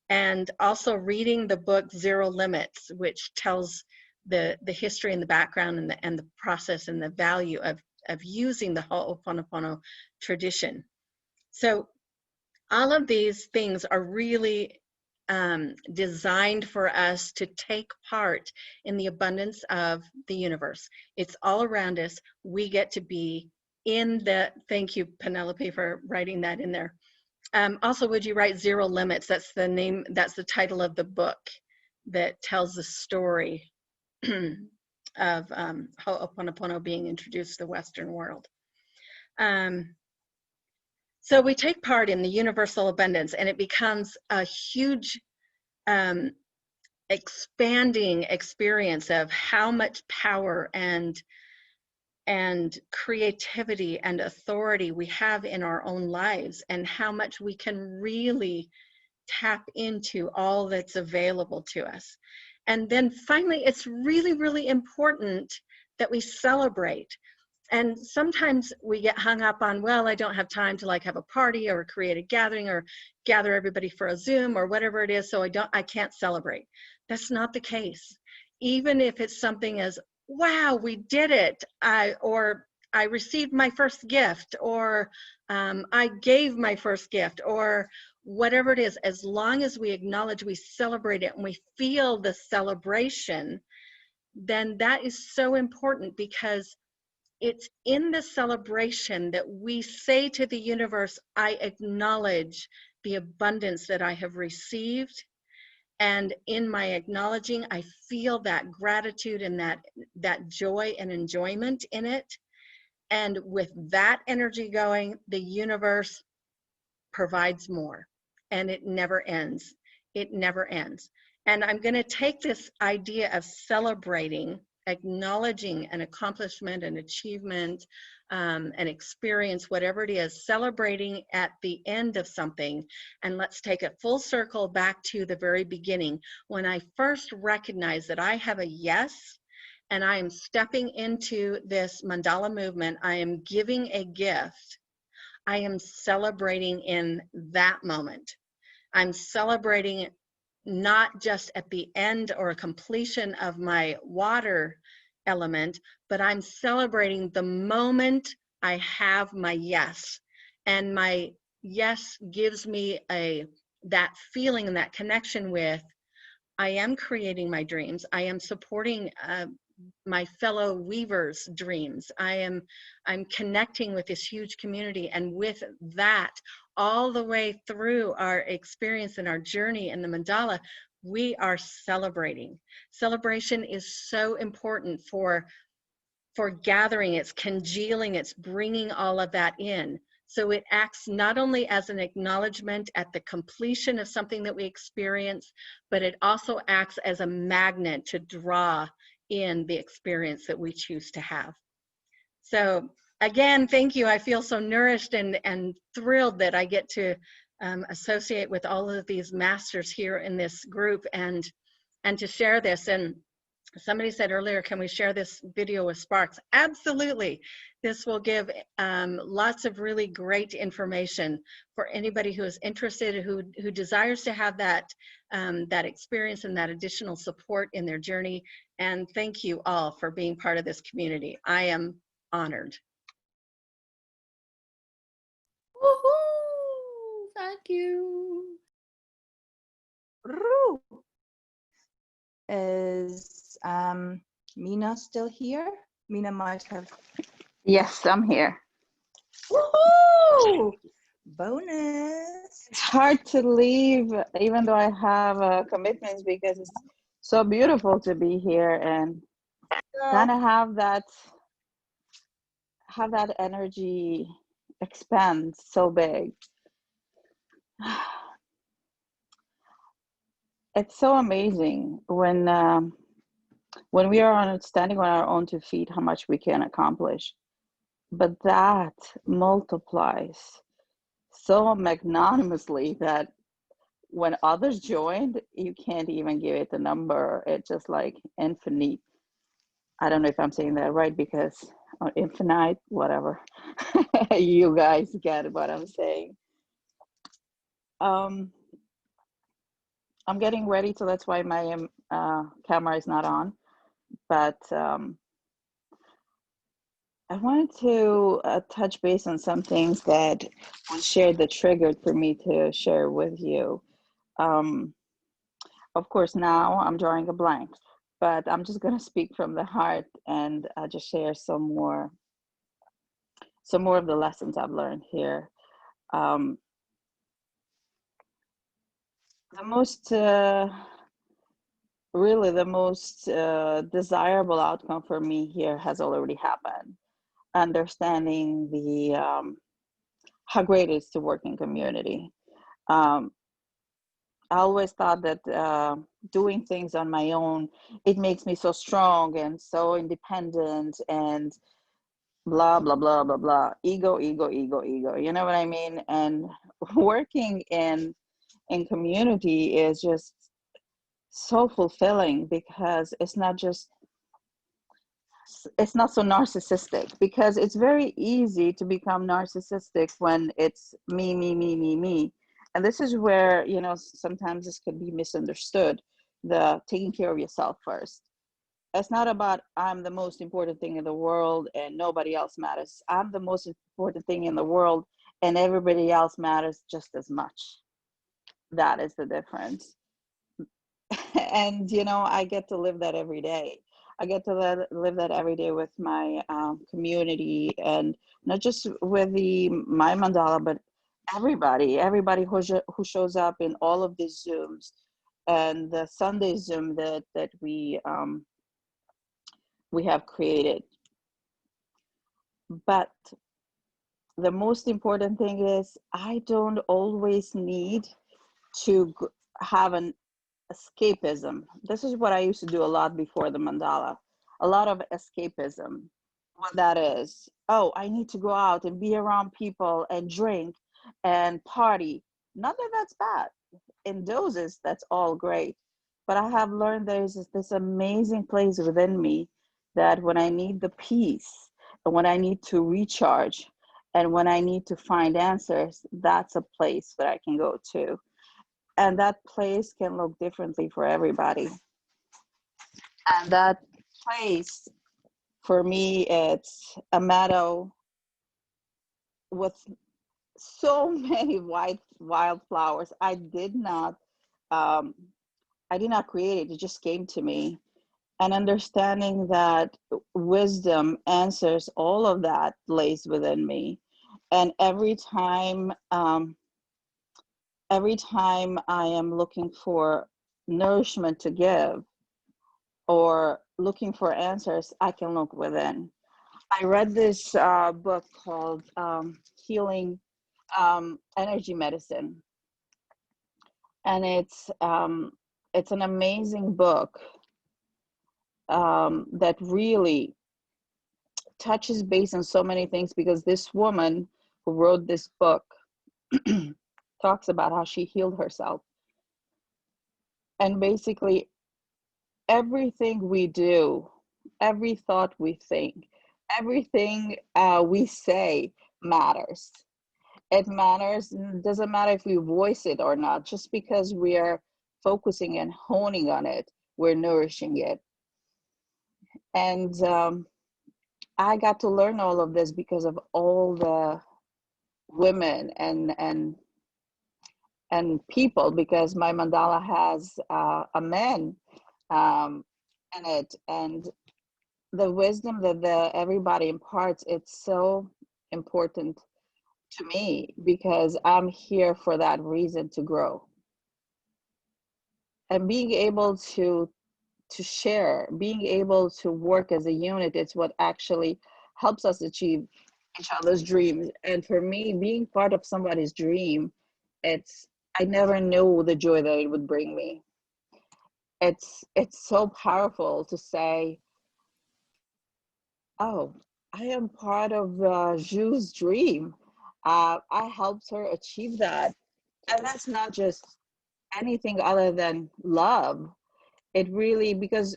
Speaker 4: And also reading the book Zero Limits, which tells the history and the background and the process and the value of using the Ho'oponopono tradition. So all of these things are really designed for us to take part in the abundance of the universe. It's all around us. We get to be in the, thank you, Penelope, for writing that in there. Also, would you write Zero Limits? That's the name, that's the title of the book that tells the story Ho'oponopono being introduced to the Western world. So we take part in the universal abundance, and it becomes a huge expanding experience of how much power and creativity and authority we have in our own lives, and how much we can really tap into all that's available to us. And then finally, it's really, really important that we celebrate. And sometimes we get hung up on, well, I don't have time to like have a party or create a gathering or gather everybody for a Zoom or whatever it is, so I can't celebrate. That's not the case. Even if it's something as, wow, we did it, or I received my first gift, or I gave my first gift, or whatever it is, as long as we acknowledge, we celebrate it, and we feel the celebration, then that is so important, because it's in the celebration that we say to the universe, I acknowledge the abundance that I have received. And in my acknowledging, I feel that gratitude and that joy and enjoyment in it. And with that energy going, the universe provides more, and it never ends. It never ends. And I'm going to take this idea of celebrating, acknowledging an accomplishment, an achievement, an experience, whatever it is, celebrating at the end of something. And let's take it full circle back to the very beginning. When I first recognized that I have a yes, and I am stepping into this mandala movement, I am giving a gift, I am celebrating in that moment. I'm celebrating not just at the end or completion of my water element, but I'm celebrating the moment I have my yes. And my yes gives me that feeling and that connection with, I am creating my dreams. I am supporting my fellow weavers' dreams. I'm connecting with this huge community, and with that, all the way through our experience and our journey in the mandala, we are celebrating. Celebration is so important for gathering. It's congealing, it's bringing all of that in. So it acts not only as an acknowledgement at the completion of something that we experience, but it also acts as a magnet to draw in the experience that we choose to have. So again, thank you. I feel so nourished and thrilled that I get to associate with all of these masters here in this group and to share this. And somebody said earlier, can we share this video with Sparks? Absolutely. This will give lots of really great information for anybody who is interested, who desires to have that experience and that additional support in their journey. And thank you all for being part of this community. I am honored.
Speaker 2: Woohoo! Thank you.
Speaker 1: Is Mina still here? Mina might have.
Speaker 5: Yes, I'm here.
Speaker 1: Woohoo! Bonus.
Speaker 5: It's hard to leave, even though I have commitments, because it's so beautiful to be here and kind of have that energy expand so big. It's so amazing when we are standing on our own 2 feet, how much we can accomplish. But that multiplies so magnanimously that when others joined, you can't even give it a number. It's just like infinite. I don't know if I'm saying that right, because infinite, whatever. You guys get what I'm saying. I'm getting ready, so that's why my camera is not on. But I wanted to touch base on some things that was shared that triggered for me to share with you. Of course, now I'm drawing a blank, but I'm just going to speak from the heart and just share some more of the lessons I've learned here. The most really the most desirable outcome for me here has already happened. Understanding the how great it is to work in community. Um, I always thought that doing things on my own, it makes me so strong and so independent and blah, blah, blah, blah, blah. Ego, ego, ego, ego. You know what I mean? And working in community is just so fulfilling because it's not so narcissistic, because it's very easy to become narcissistic when it's me, me, me, me, me. And this is where, you know, sometimes this could be misunderstood, the taking care of yourself first. It's not about I'm the most important thing in the world and nobody else matters. I'm the most important thing in the world and everybody else matters just as much. That is the difference. And you know, I get to live that every day. I get to live that every day with my community, and not just with the my mandala, but everybody who shows up in all of these Zooms and the Sunday Zoom that we have created. But the most important thing is I don't always need to have an escapism. This is what I used to do a lot before the mandala. A lot of escapism. What that is, oh, I need to go out and be around people and drink and party. Not that that's bad. In doses, that's all great. But I have learned there's this amazing place within me that when I need the peace and when I need to recharge and when I need to find answers, that's a place that I can go to. And that place can look differently for everybody. And that place, for me, it's a meadow with so many wildflowers. Um, I did not create it. It just came to me. And understanding that wisdom answers all of that lays within me. And every time I am looking for nourishment to give or looking for answers, I can look within. I read this book called Healing Energy Medicine, and it's an amazing book that really touches base on so many things, because this woman who wrote this book talks about how she healed herself. And basically, everything we do, every thought we think, everything we say matters. It matters. It doesn't matter if we voice it or not. Just because we are focusing and honing on it, we're nourishing it. And I got to learn all of this because of all the women and people, because my mandala has a man in it, and the wisdom that everybody imparts, it's so important to me because I'm here for that reason, to grow. And being able to share, being able to work as a unit, it's what actually helps us achieve each other's dreams. And for me, being part of somebody's dream, I never knew the joy that it would bring me. It's so powerful to say, oh, I am part of Ju's dream. I helped her achieve that. And that's not just anything other than love. It really, because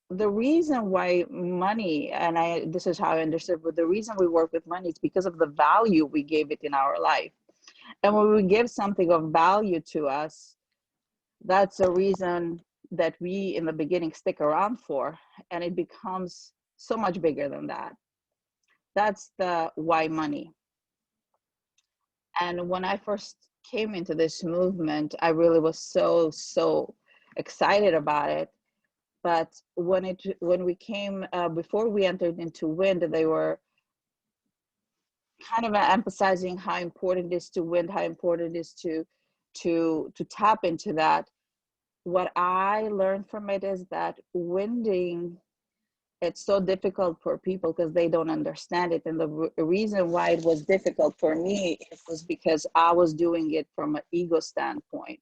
Speaker 5: the reason why money, and this is how I understood, but the reason we work with money is because of the value we gave it in our life. And when we give something of value to us, that's the reason that we in the beginning stick around for, and it becomes so much bigger than that. That's the why money. And when I first came into this movement, I really was so excited about it. But when we came before we entered into wind, they were kind of emphasizing how important it is to wind, how important it is to tap into that. what I learned from it is that winding, it's so difficult for people because they don't understand it. And the reason why it was difficult for me, it was because I was doing it from an ego standpoint.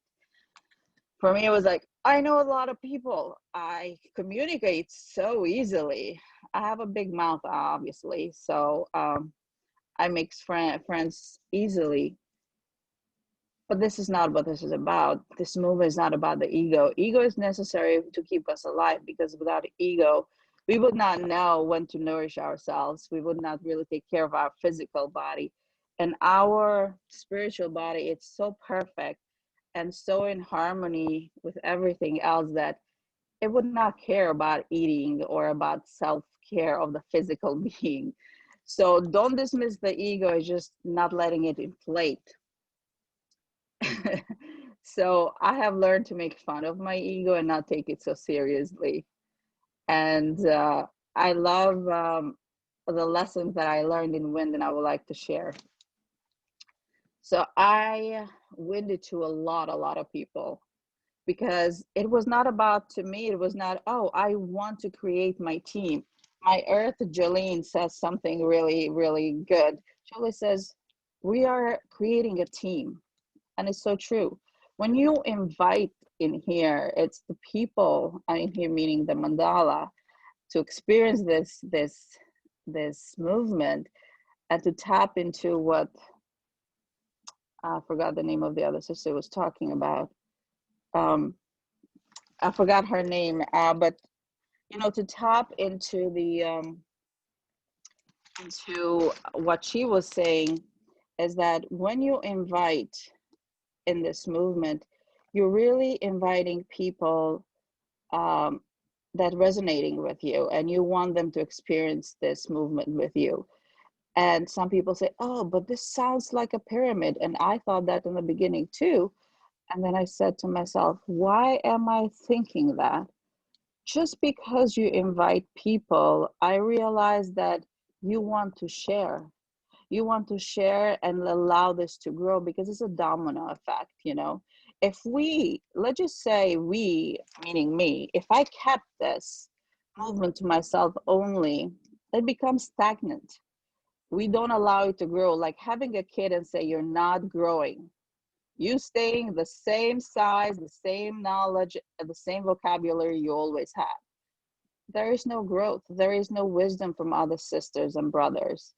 Speaker 5: For me, it was like, I know a lot of people. I communicate so easily. I have a big mouth, obviously. So I make friends easily. But this is not what this is about. This movement is not about the ego. Ego is necessary to keep us alive, because without ego, we would not know when to nourish ourselves. We would not really take care of our physical body. And our spiritual body, it's so perfect and so in harmony with everything else that it would not care about eating or about self-care of the physical being. So don't dismiss the ego, it's just not letting it inflate. So I have learned to make fun of my ego and not take it so seriously. And I love the lessons that I learned in wind, and I would like to share. So I winded to a lot of people, because it was not about, to me, it was not, oh, I want to create my team. My Earth, Jolene, says something really, really good. Jolene says, we are creating a team. And it's so true. When you invite in here, it's the people, in here meaning the mandala, to experience this movement and to tap into what, I forgot the name of the other sister was talking about. I forgot her name, but to tap into into what she was saying, is that when you invite in this movement, you're really inviting people that resonating with you, and you want them to experience this movement with you. And some people say, oh, but this sounds like a pyramid. And I thought that in the beginning too. And then I said to myself, why am I thinking that? Just because you invite people, I realize that you want to share. You want to share and allow this to grow, because it's a domino effect. If we, let's just say we, meaning me, if I kept this movement to myself only, it becomes stagnant. We don't allow it to grow. Like having a kid and say, you're not growing. You staying the same size, the same knowledge, the same vocabulary you always had. There is no growth. There is no wisdom from other sisters and brothers.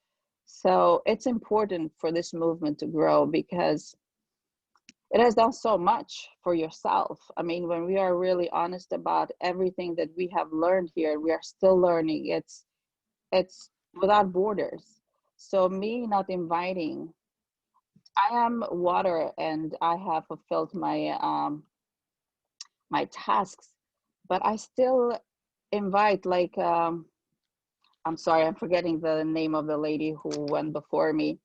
Speaker 5: So it's important for this movement to grow, because it has done so much for yourself. I mean, when we are really honest about everything that we have learned here, we are still learning. It's without borders. So me not inviting, I am water and I have fulfilled my tasks, but I still invite, like I'm sorry, I'm forgetting the name of the lady who went before me.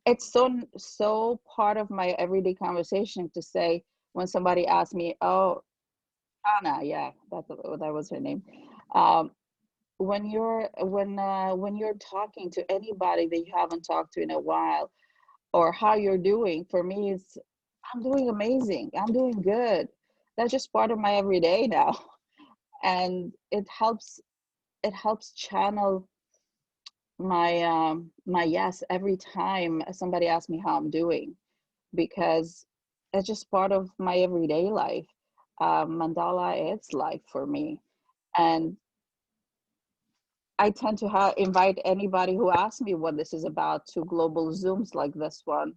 Speaker 5: It's so part of my everyday conversation to say, when somebody asks me, oh, Anna, yeah, that was her name. When you're talking to anybody that you haven't talked to in a while, or how you're doing, for me, it's, I'm doing amazing. I'm doing good. That's just part of my everyday now. And it helps channel my yes every time somebody asks me how I'm doing, because it's just part of my everyday life. Mandala is life for me, and I tend to invite anybody who asks me what this is about to global Zooms like this one,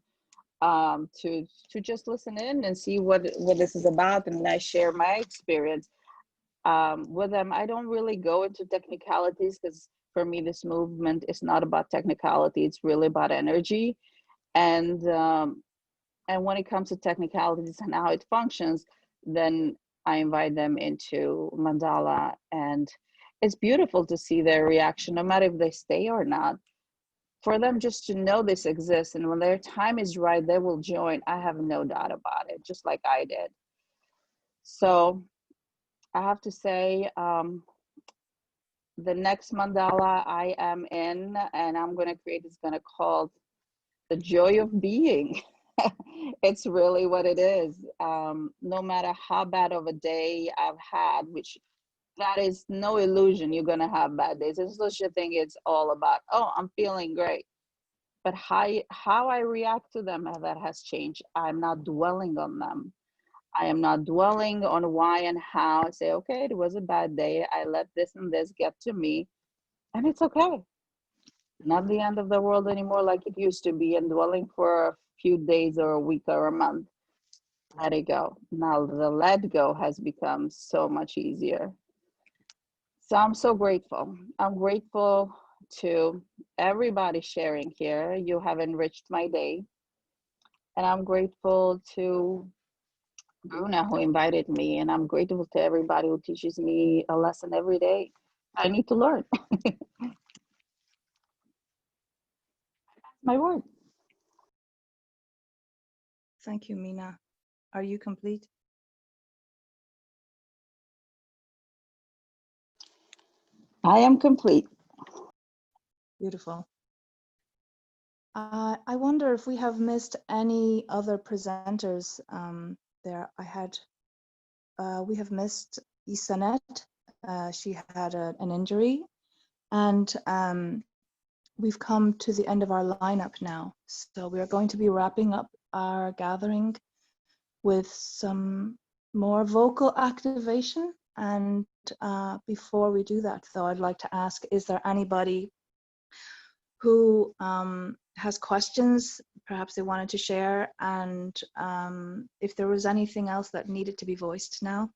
Speaker 5: to just listen in and see what this is about, and I share my experience with them. I don't really go into technicalities, because for me this movement is not about technicality. It's really about energy, and when it comes to technicalities and how it functions, then I invite them into mandala, and it's beautiful to see their reaction, no matter if they stay or not. For them just to know this exists, and when their time is right, they will join. I have no doubt about it, just like I did. So I have to say, the next mandala I am in, and I'm going to create, is going to call the joy of being. It's really what it is. No matter how bad of a day I've had, which that is no illusion, you're gonna have bad days. It's such a thing. It's all about, oh, I'm feeling great. But how I react to them, that has changed. I'm not dwelling on them. I am not dwelling on why and how. I say, okay, it was a bad day. I let this and this get to me, and it's okay. Not the end of the world anymore like it used to be, and dwelling for a few days or a week or a month. Let it go. Now the let go has become so much easier. So I'm so grateful. I'm grateful to everybody sharing here. You have enriched my day. And I'm grateful to Bruna who invited me. And I'm grateful to everybody who teaches me a lesson every day I need to learn. My word.
Speaker 1: Thank you, Mina. Are you complete?
Speaker 5: I am complete.
Speaker 1: Beautiful. I wonder if we have missed any other presenters there. We have missed Isanet. She had an injury, and we've come to the end of our lineup now. So we are going to be wrapping up our gathering with some more vocal activation. And before we do that, though, I'd like to ask, is there anybody who has questions perhaps they wanted to share, and if there was anything else that needed to be voiced now,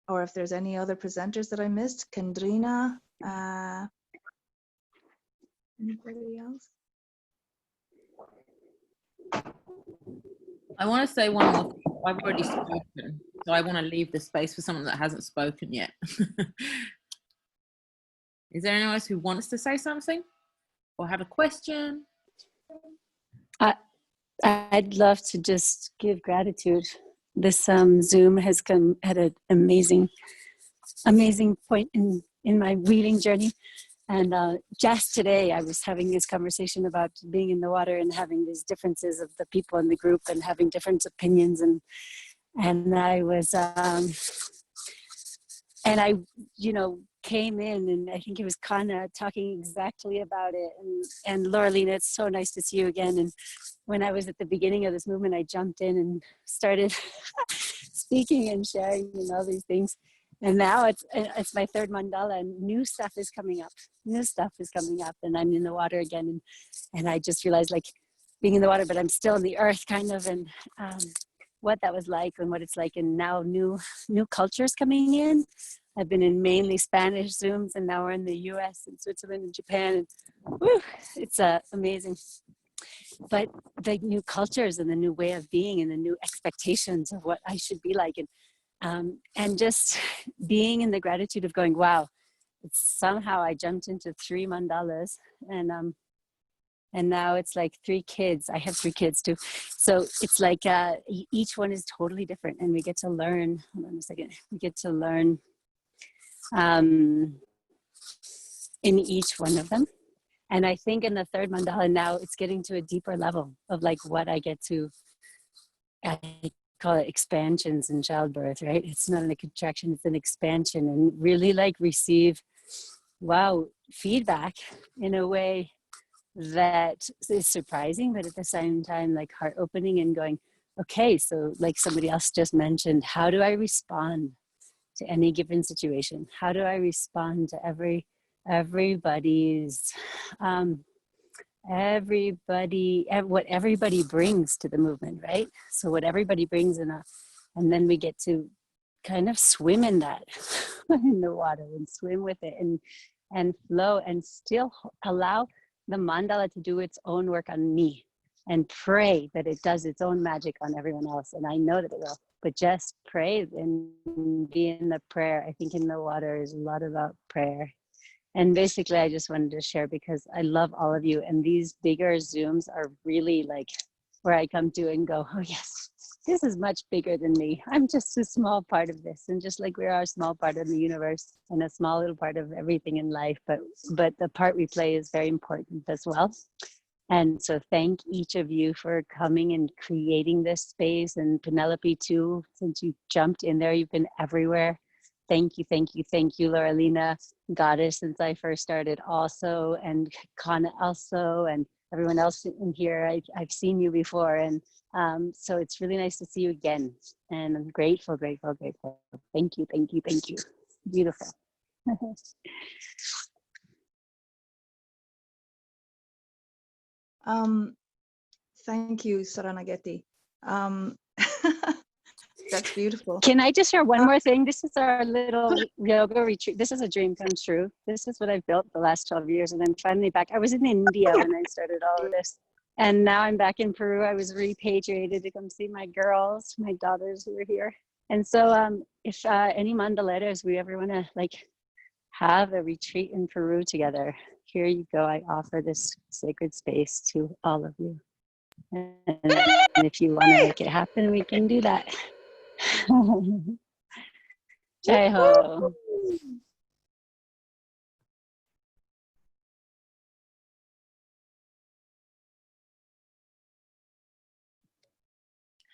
Speaker 1: or if there's any other presenters that I missed? Kendrina, anybody else?
Speaker 2: I want to say one more thing. I've already spoken, so I want to leave the space for someone that hasn't spoken yet. Is there anyone else who wants to say something or have a question?
Speaker 6: I'd love to just give gratitude. This Zoom has come at an amazing point in my reading journey. And just today, I was having this conversation about being in the water and having these differences of the people in the group and having different opinions. And I was, and I, came in, and I think it was Kana talking exactly about it. And Laureline, it's so nice to see you again. And when I was at the beginning of this movement, I jumped in and started speaking and sharing and all these things. And now it's my third mandala, and new stuff is coming up. And I'm in the water again. And I just realized, like, being in the water, but I'm still in the earth kind of, and what that was like and what it's like. And now new cultures coming in. I've been in mainly Spanish Zooms, and now we're in the US and Switzerland and Japan. And whew, it's amazing. But the new cultures and the new way of being and the new expectations of what I should be like. And just being in the gratitude of going, wow, somehow I jumped into 3 mandalas, and now it's like 3 kids. I have 3 kids too. So it's like each one is totally different, and we get to learn. Hold on a second. We get to learn in each one of them. And I think in the 3rd mandala now, it's getting to a deeper level of like what I get to, I call it expansions in childbirth, right? It's not a contraction, it's an expansion, and really like receive, wow, feedback in a way that is surprising, but at the same time, like heart opening and going, okay, so like somebody else just mentioned, how do I respond to any given situation? How do I respond to everybody's, what everybody brings to the movement, right? So what everybody brings and then we get to kind of swim in that, in the water, and swim with it and flow, and still allow the mandala to do its own work on me, and pray that it does its own magic on everyone else. And I know that it will, but just pray and be in the prayer. I think in the water is a lot about prayer. And basically, I just wanted to share because I love all of you. And these bigger Zooms are really like where I come to and go, oh yes, this is much bigger than me. I'm just a small part of this. And just like we are a small part of the universe and a small little part of everything in life, but the part we play is very important as well. And so thank each of you for coming and creating this space, and Penelope too, since you jumped in there, you've been everywhere. Thank you, thank you, thank you, Laurelina, Goddess, since I first started also, and Kana also, and everyone else in here. I've seen you before, and so it's really nice to see you again. And I'm grateful, grateful, grateful. Thank you, thank you, thank you. Beautiful.
Speaker 1: Thank you, Saranageti. That's beautiful.
Speaker 6: Can I just share one more thing? This is our little yoga retreat. This is a dream come true. This is what I've built the last 12 years. And I'm finally back. I was in India when I started all of this. And now I'm back in Peru. I was repatriated to come see my girls, my daughters who are here. And so if any mandaleros, we ever want to like have a retreat in Peru together, here you go. I offer this sacred space to all of you. And if you want to make it happen, we can do that. Jai ho.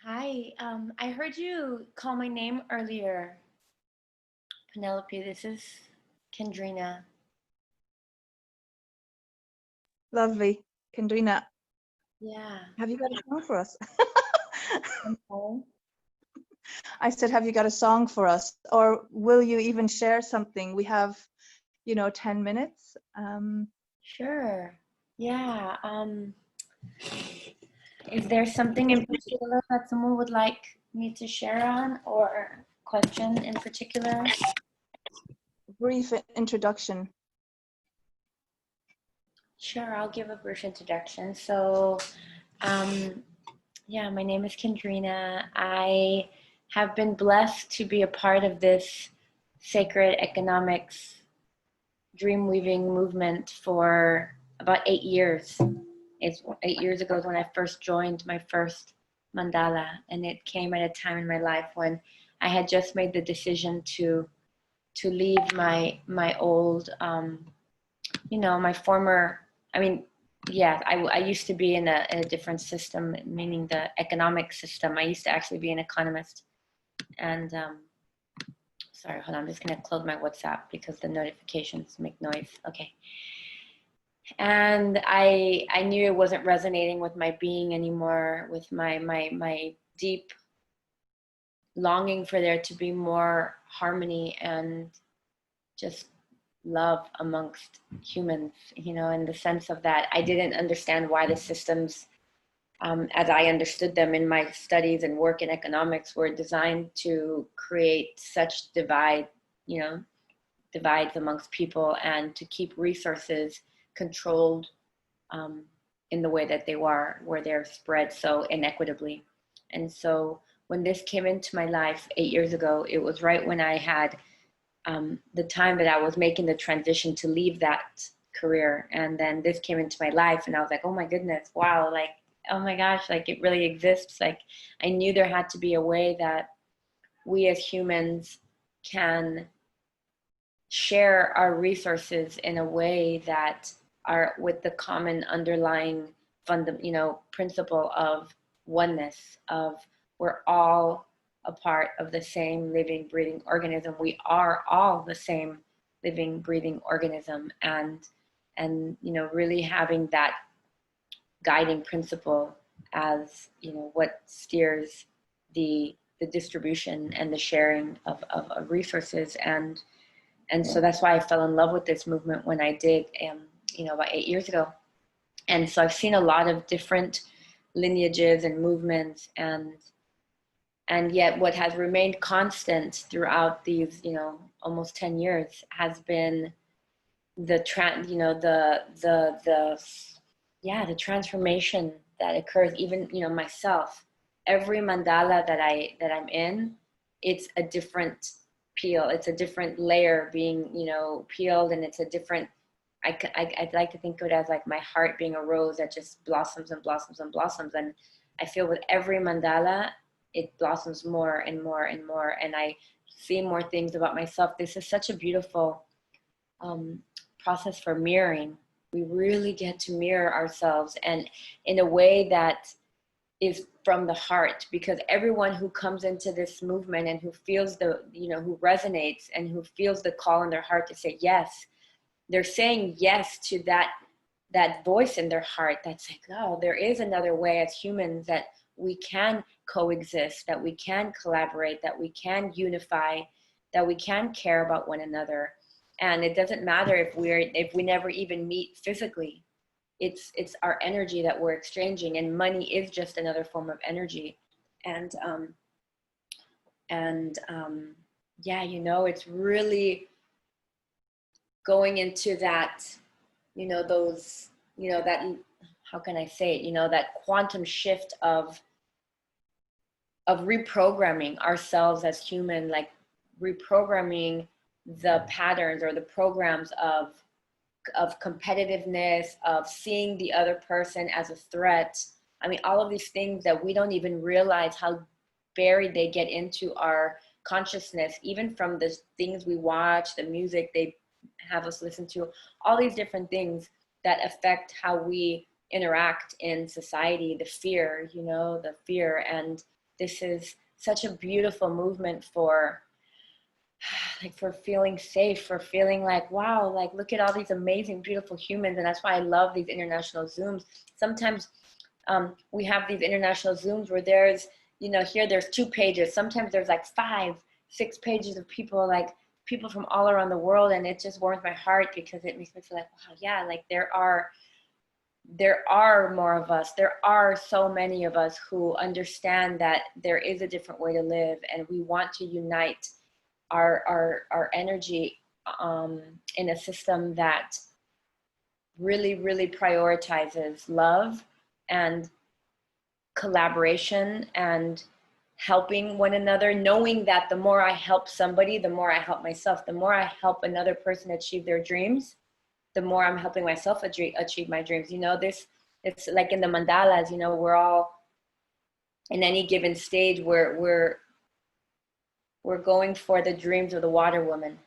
Speaker 7: Hi, I heard you call my name earlier, Penelope. This is Kendrina.
Speaker 1: Lovely. Kendrina,
Speaker 7: Yeah.
Speaker 1: have you got a song for us?
Speaker 7: Okay.
Speaker 1: I said, have you got a song for us? Or will you even share something? We have, 10 minutes.
Speaker 7: Sure. Yeah. Is there something in particular that someone would like me to share on, or question in particular?
Speaker 1: Brief introduction.
Speaker 7: Sure, I'll give a brief introduction. So, yeah, my name is Kendrina. I have been blessed to be a part of this sacred economics dream weaving movement for about 8 years. It's 8 years ago when I first joined my first mandala, and it came at a time in my life when I had just made the decision to leave my old my former, I used to be in a different system, meaning the economic system. I used to actually be an economist. And sorry, hold on, I'm just gonna close my WhatsApp because the notifications make noise. Okay. And I knew it wasn't resonating with my being anymore, with my deep longing for there to be more harmony and just love amongst humans, in the sense of that I didn't understand why the systems, as I understood them in my studies and work in economics, were designed to create such divides amongst people, and to keep resources controlled in the way that they were, where they're spread so inequitably. And so when this came into my life 8 years ago, it was right when I had the time that I was making the transition to leave that career. And then this came into my life, and I was like, oh my goodness, wow, like, oh my gosh, like it really exists. Like I knew there had to be a way that we as humans can share our resources in a way that are with the common underlying principle of oneness, of we're all a part of the same living, breathing organism. We are all the same living, breathing organism, and really having that guiding principle as what steers the distribution and the sharing of resources. And so that's why I fell in love with this movement when I did, about 8 years ago. And so I've seen a lot of different lineages and movements, and yet what has remained constant throughout these, almost 10 years has been the transformation that occurs. Even, myself, every mandala that I'm in, it's a different peel. It's a different layer being, peeled, and it's a different, I'd like to think of it as like my heart being a rose that just blossoms and blossoms and blossoms. And I feel with every mandala, it blossoms more and more and more. And I see more things about myself. This is such a beautiful process for mirroring, We really get to mirror ourselves, and in a way that is from the heart, because everyone who comes into this movement and who feels the, you know, who resonates and who feels the call in their heart to say yes, they're saying yes to that voice in their heart that's like, oh, there is another way as humans, that we can coexist, that we can collaborate, that we can unify, that we can care about one another. And it doesn't matter if we never even meet physically. It's our energy that we're exchanging, and money is just another form of energy. And yeah, you know, it's really going into that, you know, those, you know, that, how can I say it, you know, that quantum shift of reprogramming ourselves as human, like reprogramming the patterns or the programs of competitiveness, of seeing the other person as a threat. I mean, all of these things that we don't even realize how buried they get into our consciousness, even from the things we watch, the music they have us listen to, all these different things that affect how we interact in society, the fear, you know, the fear. And this is such a beautiful movement for, like, for feeling safe, for feeling like, wow, like, look at all these amazing, beautiful humans. And that's why I love these international Zooms. Sometimes we have these international Zooms where there's, you know, here there's 2 pages. Sometimes there's like 5, 6 pages of people, like people from all around the world. And it just warms my heart, because it makes me feel like, wow, yeah, like there are more of us. There are so many of us who understand that there is a different way to live, and we want to unite our energy in a system that really, really prioritizes love and collaboration and helping one another, knowing that the more I help somebody, the more I help myself. The more I help another person achieve their dreams, the more I'm helping myself achieve my dreams. You know, it's like in the mandalas, you know, we're all in any given stage where we're going for the dreams of the water woman.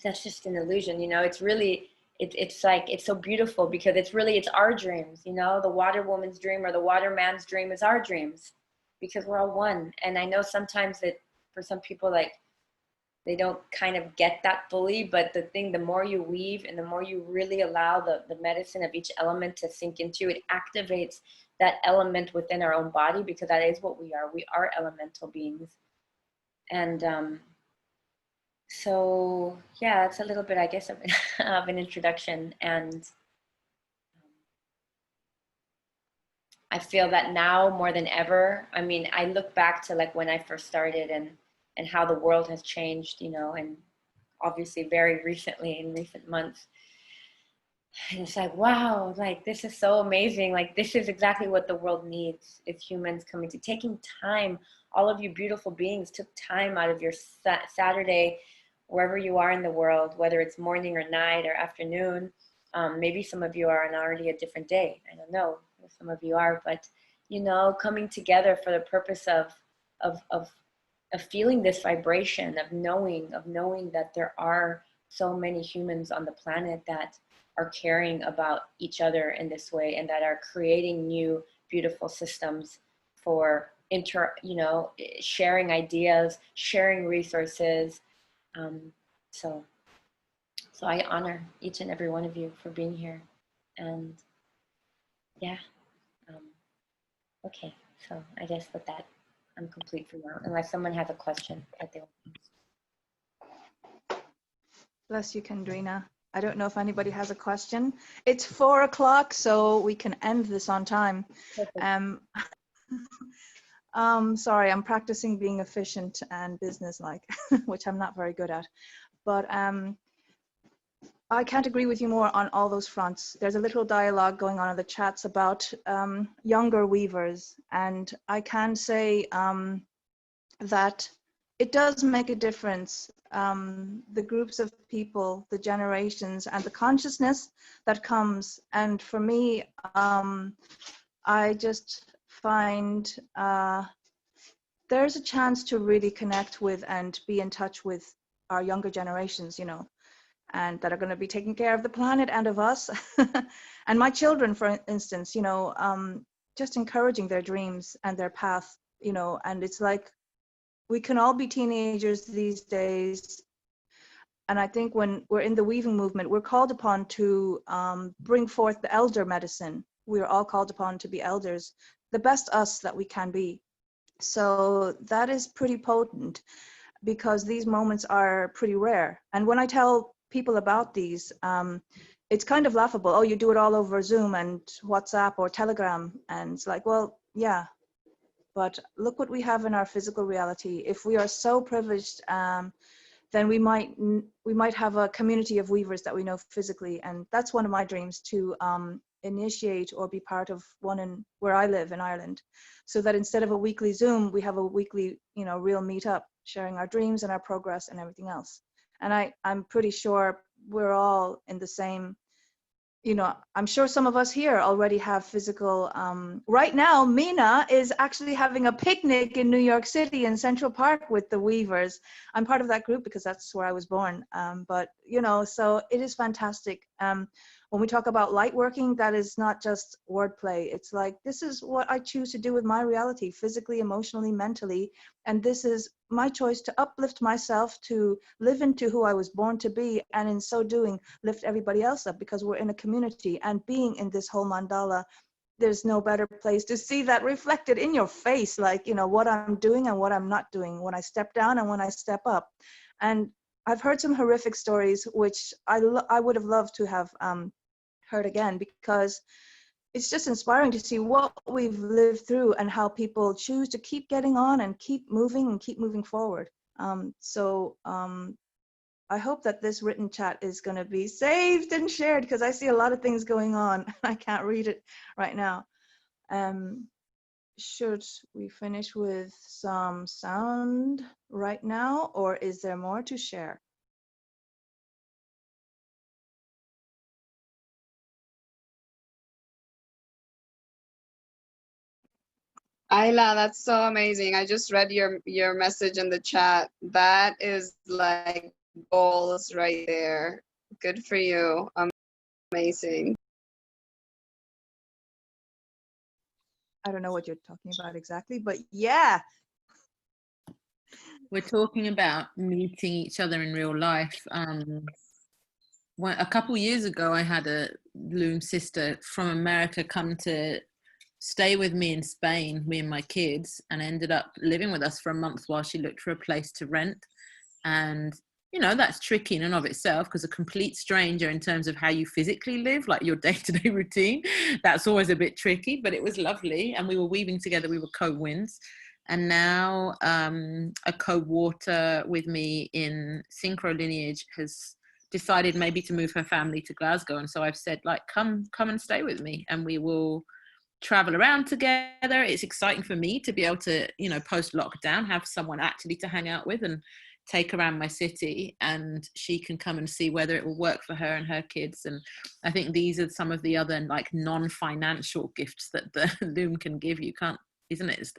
Speaker 7: That's just an illusion, you know. It's really, it's like, it's so beautiful, because it's our dreams, you know. The water woman's dream or the water man's dream is our dreams, because we're all one. And I know sometimes that for some people, like, they don't kind of get that fully, but the more you weave and the more you really allow the medicine of each element to sink into, it activates that element within our own body, because that is what we are. We are elemental beings. And so, yeah, that's a little bit, I guess, of an introduction. And I feel that now more than ever, I mean, I look back to like when I first started and how the world has changed, you know, and obviously very recently, in recent months. And it's like, wow, like, this is so amazing. Like, this is exactly what the world needs, is humans coming to, taking time. All of you beautiful beings took time out of your Saturday, wherever you are in the world, whether it's morning or night or afternoon. Maybe some of you are on already a different day. I don't know if some of you are, but, you know, coming together for the purpose of feeling this vibration, of knowing that there are so many humans on the planet that are caring about each other in this way, and that are creating new beautiful systems for sharing ideas, sharing resources. So I honor each and every one of you for being here. And yeah, okay, so I guess with that, I'm complete for now, unless someone has a question that they want to ask.
Speaker 1: Bless you, Kendrina. I don't know if anybody has a question. It's 4 o'clock, so we can end this on time. Sorry, I'm practicing being efficient and businesslike, which I'm not very good at. But I can't agree with you more on all those fronts. There's a little dialogue going on in the chats about younger weavers, and I can say that it does make a difference. The groups of people, the generations, and the consciousness that comes. And for me, I just find there's a chance to really connect with and be in touch with our younger generations, you know. and that are going to be taking care of the planet and of us. And my children, for instance, you know, just encouraging their dreams and their path, you know, and it's like we can all be teenagers these days. And I think when we're in the weaving movement, we're called upon to bring forth the elder medicine. We're all called upon to be elders, the best us that we can be. So that is pretty potent, because these moments are pretty rare. And when I tell people about these, it's kind of laughable. Oh, you do it all over Zoom and WhatsApp or Telegram. And it's like, well, yeah, but look what we have in our physical reality. If we are so privileged, then we might have a community of weavers that we know physically. And that's one of my dreams, to initiate or be part of one in where I live in Ireland, so that instead of a weekly Zoom, we have a weekly, you know, real meetup, sharing our dreams and our progress and everything else. And I'm pretty sure we're all in the same, you know, I'm sure some of us here already have physical, right now, Mina is actually having a picnic in New York City in Central Park with the Weavers. I'm part of that group because that's where I was born. But, you know, so it is fantastic. When we talk about light working, that is not just wordplay. It's like, this is what I choose to do with my reality, physically, emotionally, mentally. And this is my choice to uplift myself, to live into who I was born to be. And in so doing, lift everybody else up, because we're in a community. And being in this whole mandala, there's no better place to see that reflected in your face, like, you know, what I'm doing and what I'm not doing, when I step down and when I step up. And I've heard some horrific stories, which I would have loved to have heard again, because it's just inspiring to see what we've lived through and how people choose to keep getting on and keep moving forward. I hope that this written chat is going to be saved and shared, because I see a lot of things going on. I can't read it right now. Should we finish with some sound right now, or is there more to share?
Speaker 3: Ayla, that's so amazing. I just read your message in the chat. That is like goals right there. Good for you. Amazing.
Speaker 1: I don't know what you're talking about exactly, but yeah.
Speaker 2: We're talking about meeting each other in real life. A couple years ago, I had a loom sister from America come to stay with me in Spain, me and my kids, and ended up living with us for a month while she looked for a place to rent. And, you know, that's tricky in and of itself, because a complete stranger in terms of how you physically live, like your day-to-day routine, that's always a bit tricky, but it was lovely. And we were weaving together, we were co-wins. And now a co-warter with me in Synchro Lineage has decided maybe to move her family to Glasgow. And so I've said, like, come and stay with me, and we will travel around together. It's exciting for me to be able to, you know, post lockdown, have someone actually to hang out with and take around my city, and she can come and see whether it will work for her and her kids. And I think these are some of the other, like, non-financial gifts that the loom can give you, isn't it? It's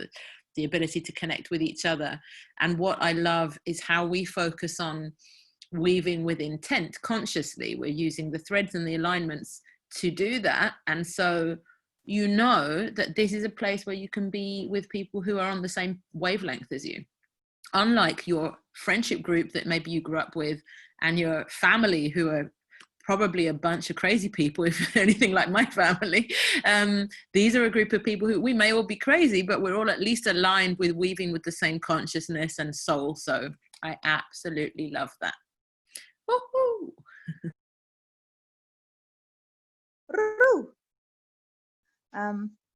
Speaker 2: the ability to connect with each other. And what I love is how we focus on weaving with intent consciously. We're using the threads and the alignments to do that. And so, you know, that this is a place where you can be with people who are on the same wavelength as you. Unlike your friendship group that maybe you grew up with, and your family, who are probably a bunch of crazy people, if anything like my family. These are a group of people who, we may all be crazy, but we're all at least aligned with weaving with the same consciousness and soul. So I absolutely love that. Woohoo!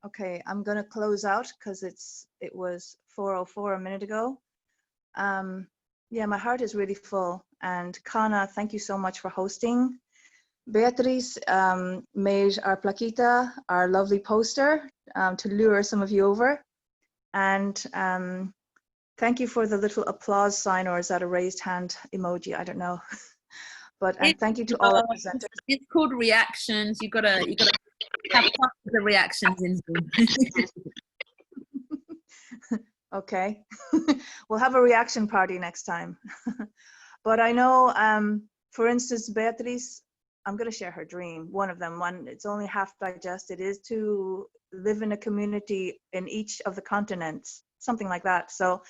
Speaker 1: Okay, I'm gonna close out because it was 4:04 a minute ago. Yeah, my heart is really full. And Kana, thank you so much for hosting. Beatriz made our plaquita, our lovely poster, to lure some of you over. And thank you for the little applause sign, or is that a raised hand emoji? I don't know. But and thank you to all our presenters.
Speaker 2: It's called reactions. You gotta have fun with the reactions in Zoom.
Speaker 1: Okay, we'll have a reaction party next time. But I know for instance, Beatriz, I'm going to share her dream. One of them, it's only half digested, is to live in a community in each of the continents, something like that. So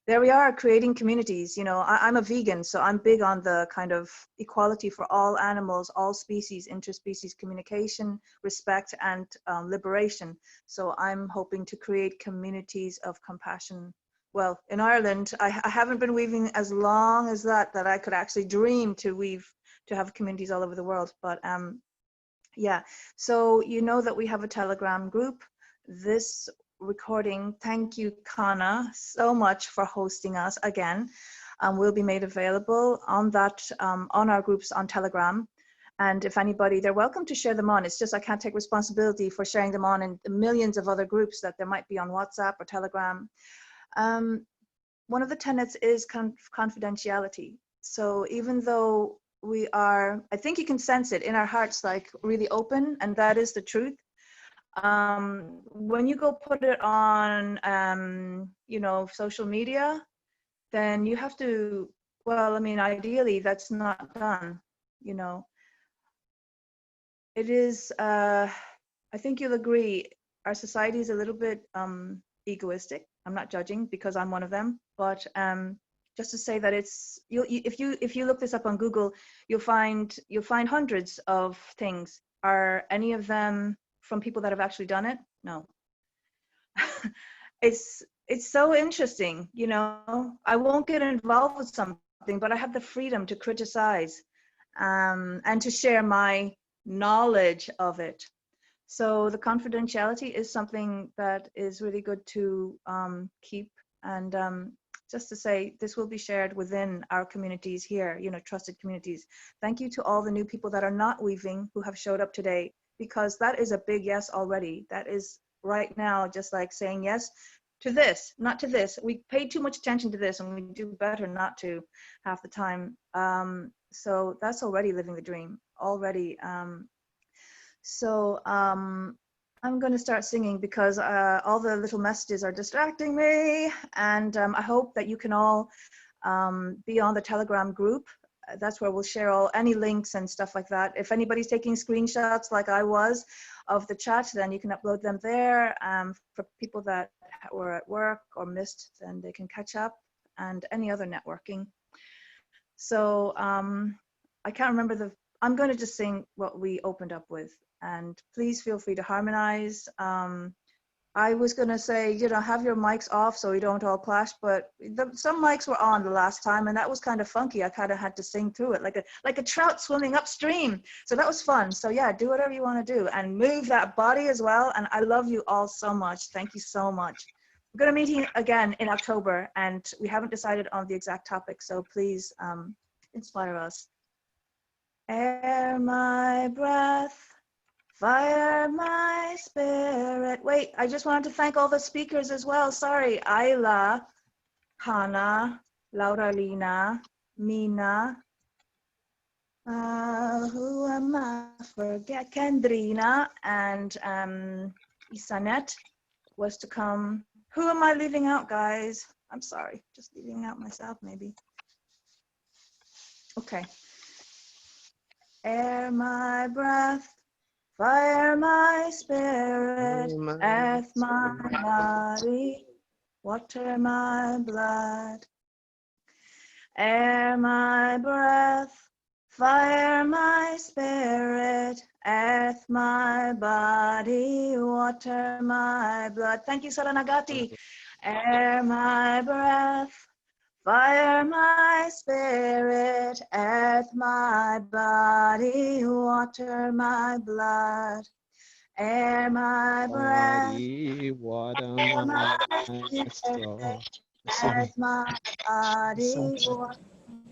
Speaker 1: there we are, creating communities. You know, I'm a vegan, so I'm big on the kind of equality for all animals, all species, interspecies communication, respect, and liberation. So I'm hoping to create communities of compassion. Well, in Ireland, I haven't been weaving as long as that I could actually dream to weave, to have communities all over the world. But yeah, so you know that we have a Telegram group. This recording, thank you, Kana, so much for hosting us again, will be made available on that, on our groups on Telegram. And if anybody, they're welcome to share them on. It's just I can't take responsibility for sharing them on in the millions of other groups that there might be on WhatsApp or Telegram. One of the tenets is confidentiality. So even though we are, I think you can sense it in our hearts, like really open, and that is the truth. When you go put it on, you know, social media, then you have to, well, I mean, ideally that's not done, you know. It is, I think you'll agree, our society is a little bit egoistic. I'm not judging because I'm one of them, but just to say that it's, if you look this up on Google, you'll find hundreds of things. Are any of them from people that have actually done it? No. It's so interesting, you know. I won't get involved with something, but I have the freedom to criticize and to share my knowledge of it. So the confidentiality is something that is really good to keep. And just to say, this will be shared within our communities here, you know, trusted communities. Thank you to all the new people that are not weaving who have showed up today, because that is a big yes already. That is right now just like saying yes to this, not to this. We pay too much attention to this and we do better not to half the time. So that's already living the dream already. I'm going to start singing because all the little messages are distracting me, and I hope that you can all be on the Telegram group. That's where we'll share any links and stuff like that. If anybody's taking screenshots like I was of the chat, then you can upload them there. For people that were at work or missed, then they can catch up, and any other networking. So I can't remember I'm going to just sing what we opened up with, and please feel free to harmonize. I was going to say, you know, have your mics off so we don't all clash, but some mics were on the last time, and that was kind of funky. I kind of had to sing through it like a trout swimming upstream. So that was fun. So yeah, do whatever you want to do and move that body as well. And I love you all so much. Thank you so much. We're going to meet again in October, and we haven't decided on the exact topic. So please inspire us. Air my breath, fire my spirit. Wait, I just wanted to thank all the speakers as well. Sorry, Ayla, Hannah, Lauralina, Mina, who am I? Forget Kendrina, and Isanet was to come. Who am I leaving out, guys? I'm sorry, just leaving out myself maybe. Okay. Air my breath, fire my spirit, earth my body, water my blood. Air my breath, fire my spirit, earth my body, water my blood. Thank you, Saranagati. Air my breath, fire my spirit, earth my body, water my blood. Air my breath,
Speaker 8: Water
Speaker 1: fire
Speaker 8: my
Speaker 1: my
Speaker 8: soul.
Speaker 1: spirit, earth my body, water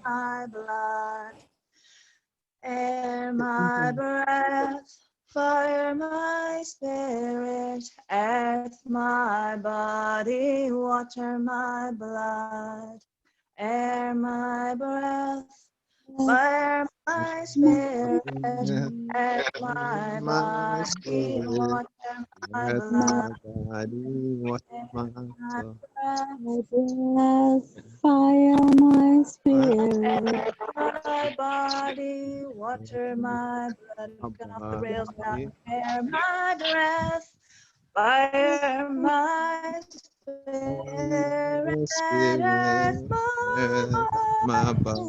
Speaker 1: my blood. Air my breath, fire my spirit, earth my body, water my blood. Air my breath, fire my spirit, earth my body, water my blood.
Speaker 8: Body, water my
Speaker 1: My
Speaker 8: soul.
Speaker 1: breath,
Speaker 8: fire my spirit,
Speaker 1: my body, water my blood. Looking off the rails now, air my breath, fire my spirit, earth
Speaker 9: my body,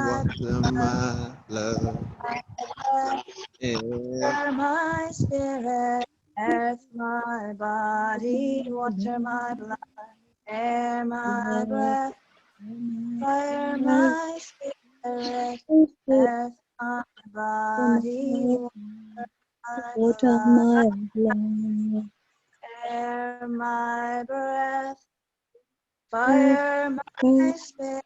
Speaker 9: water my blood,
Speaker 1: fire my spirit, earth my body, water my blood, air my breath, fire my spirit, earth my body,
Speaker 8: water my blood.
Speaker 1: air my breath, fire my spirit,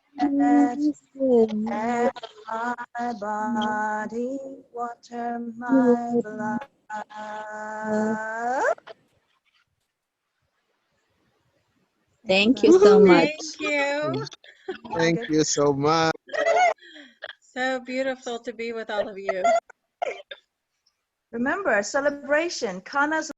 Speaker 1: air my body, water my blood.
Speaker 8: Thank you so much.
Speaker 4: Thank you.
Speaker 9: Thank you so much.
Speaker 4: So beautiful to be with all of you.
Speaker 1: Remember, celebration, Kana's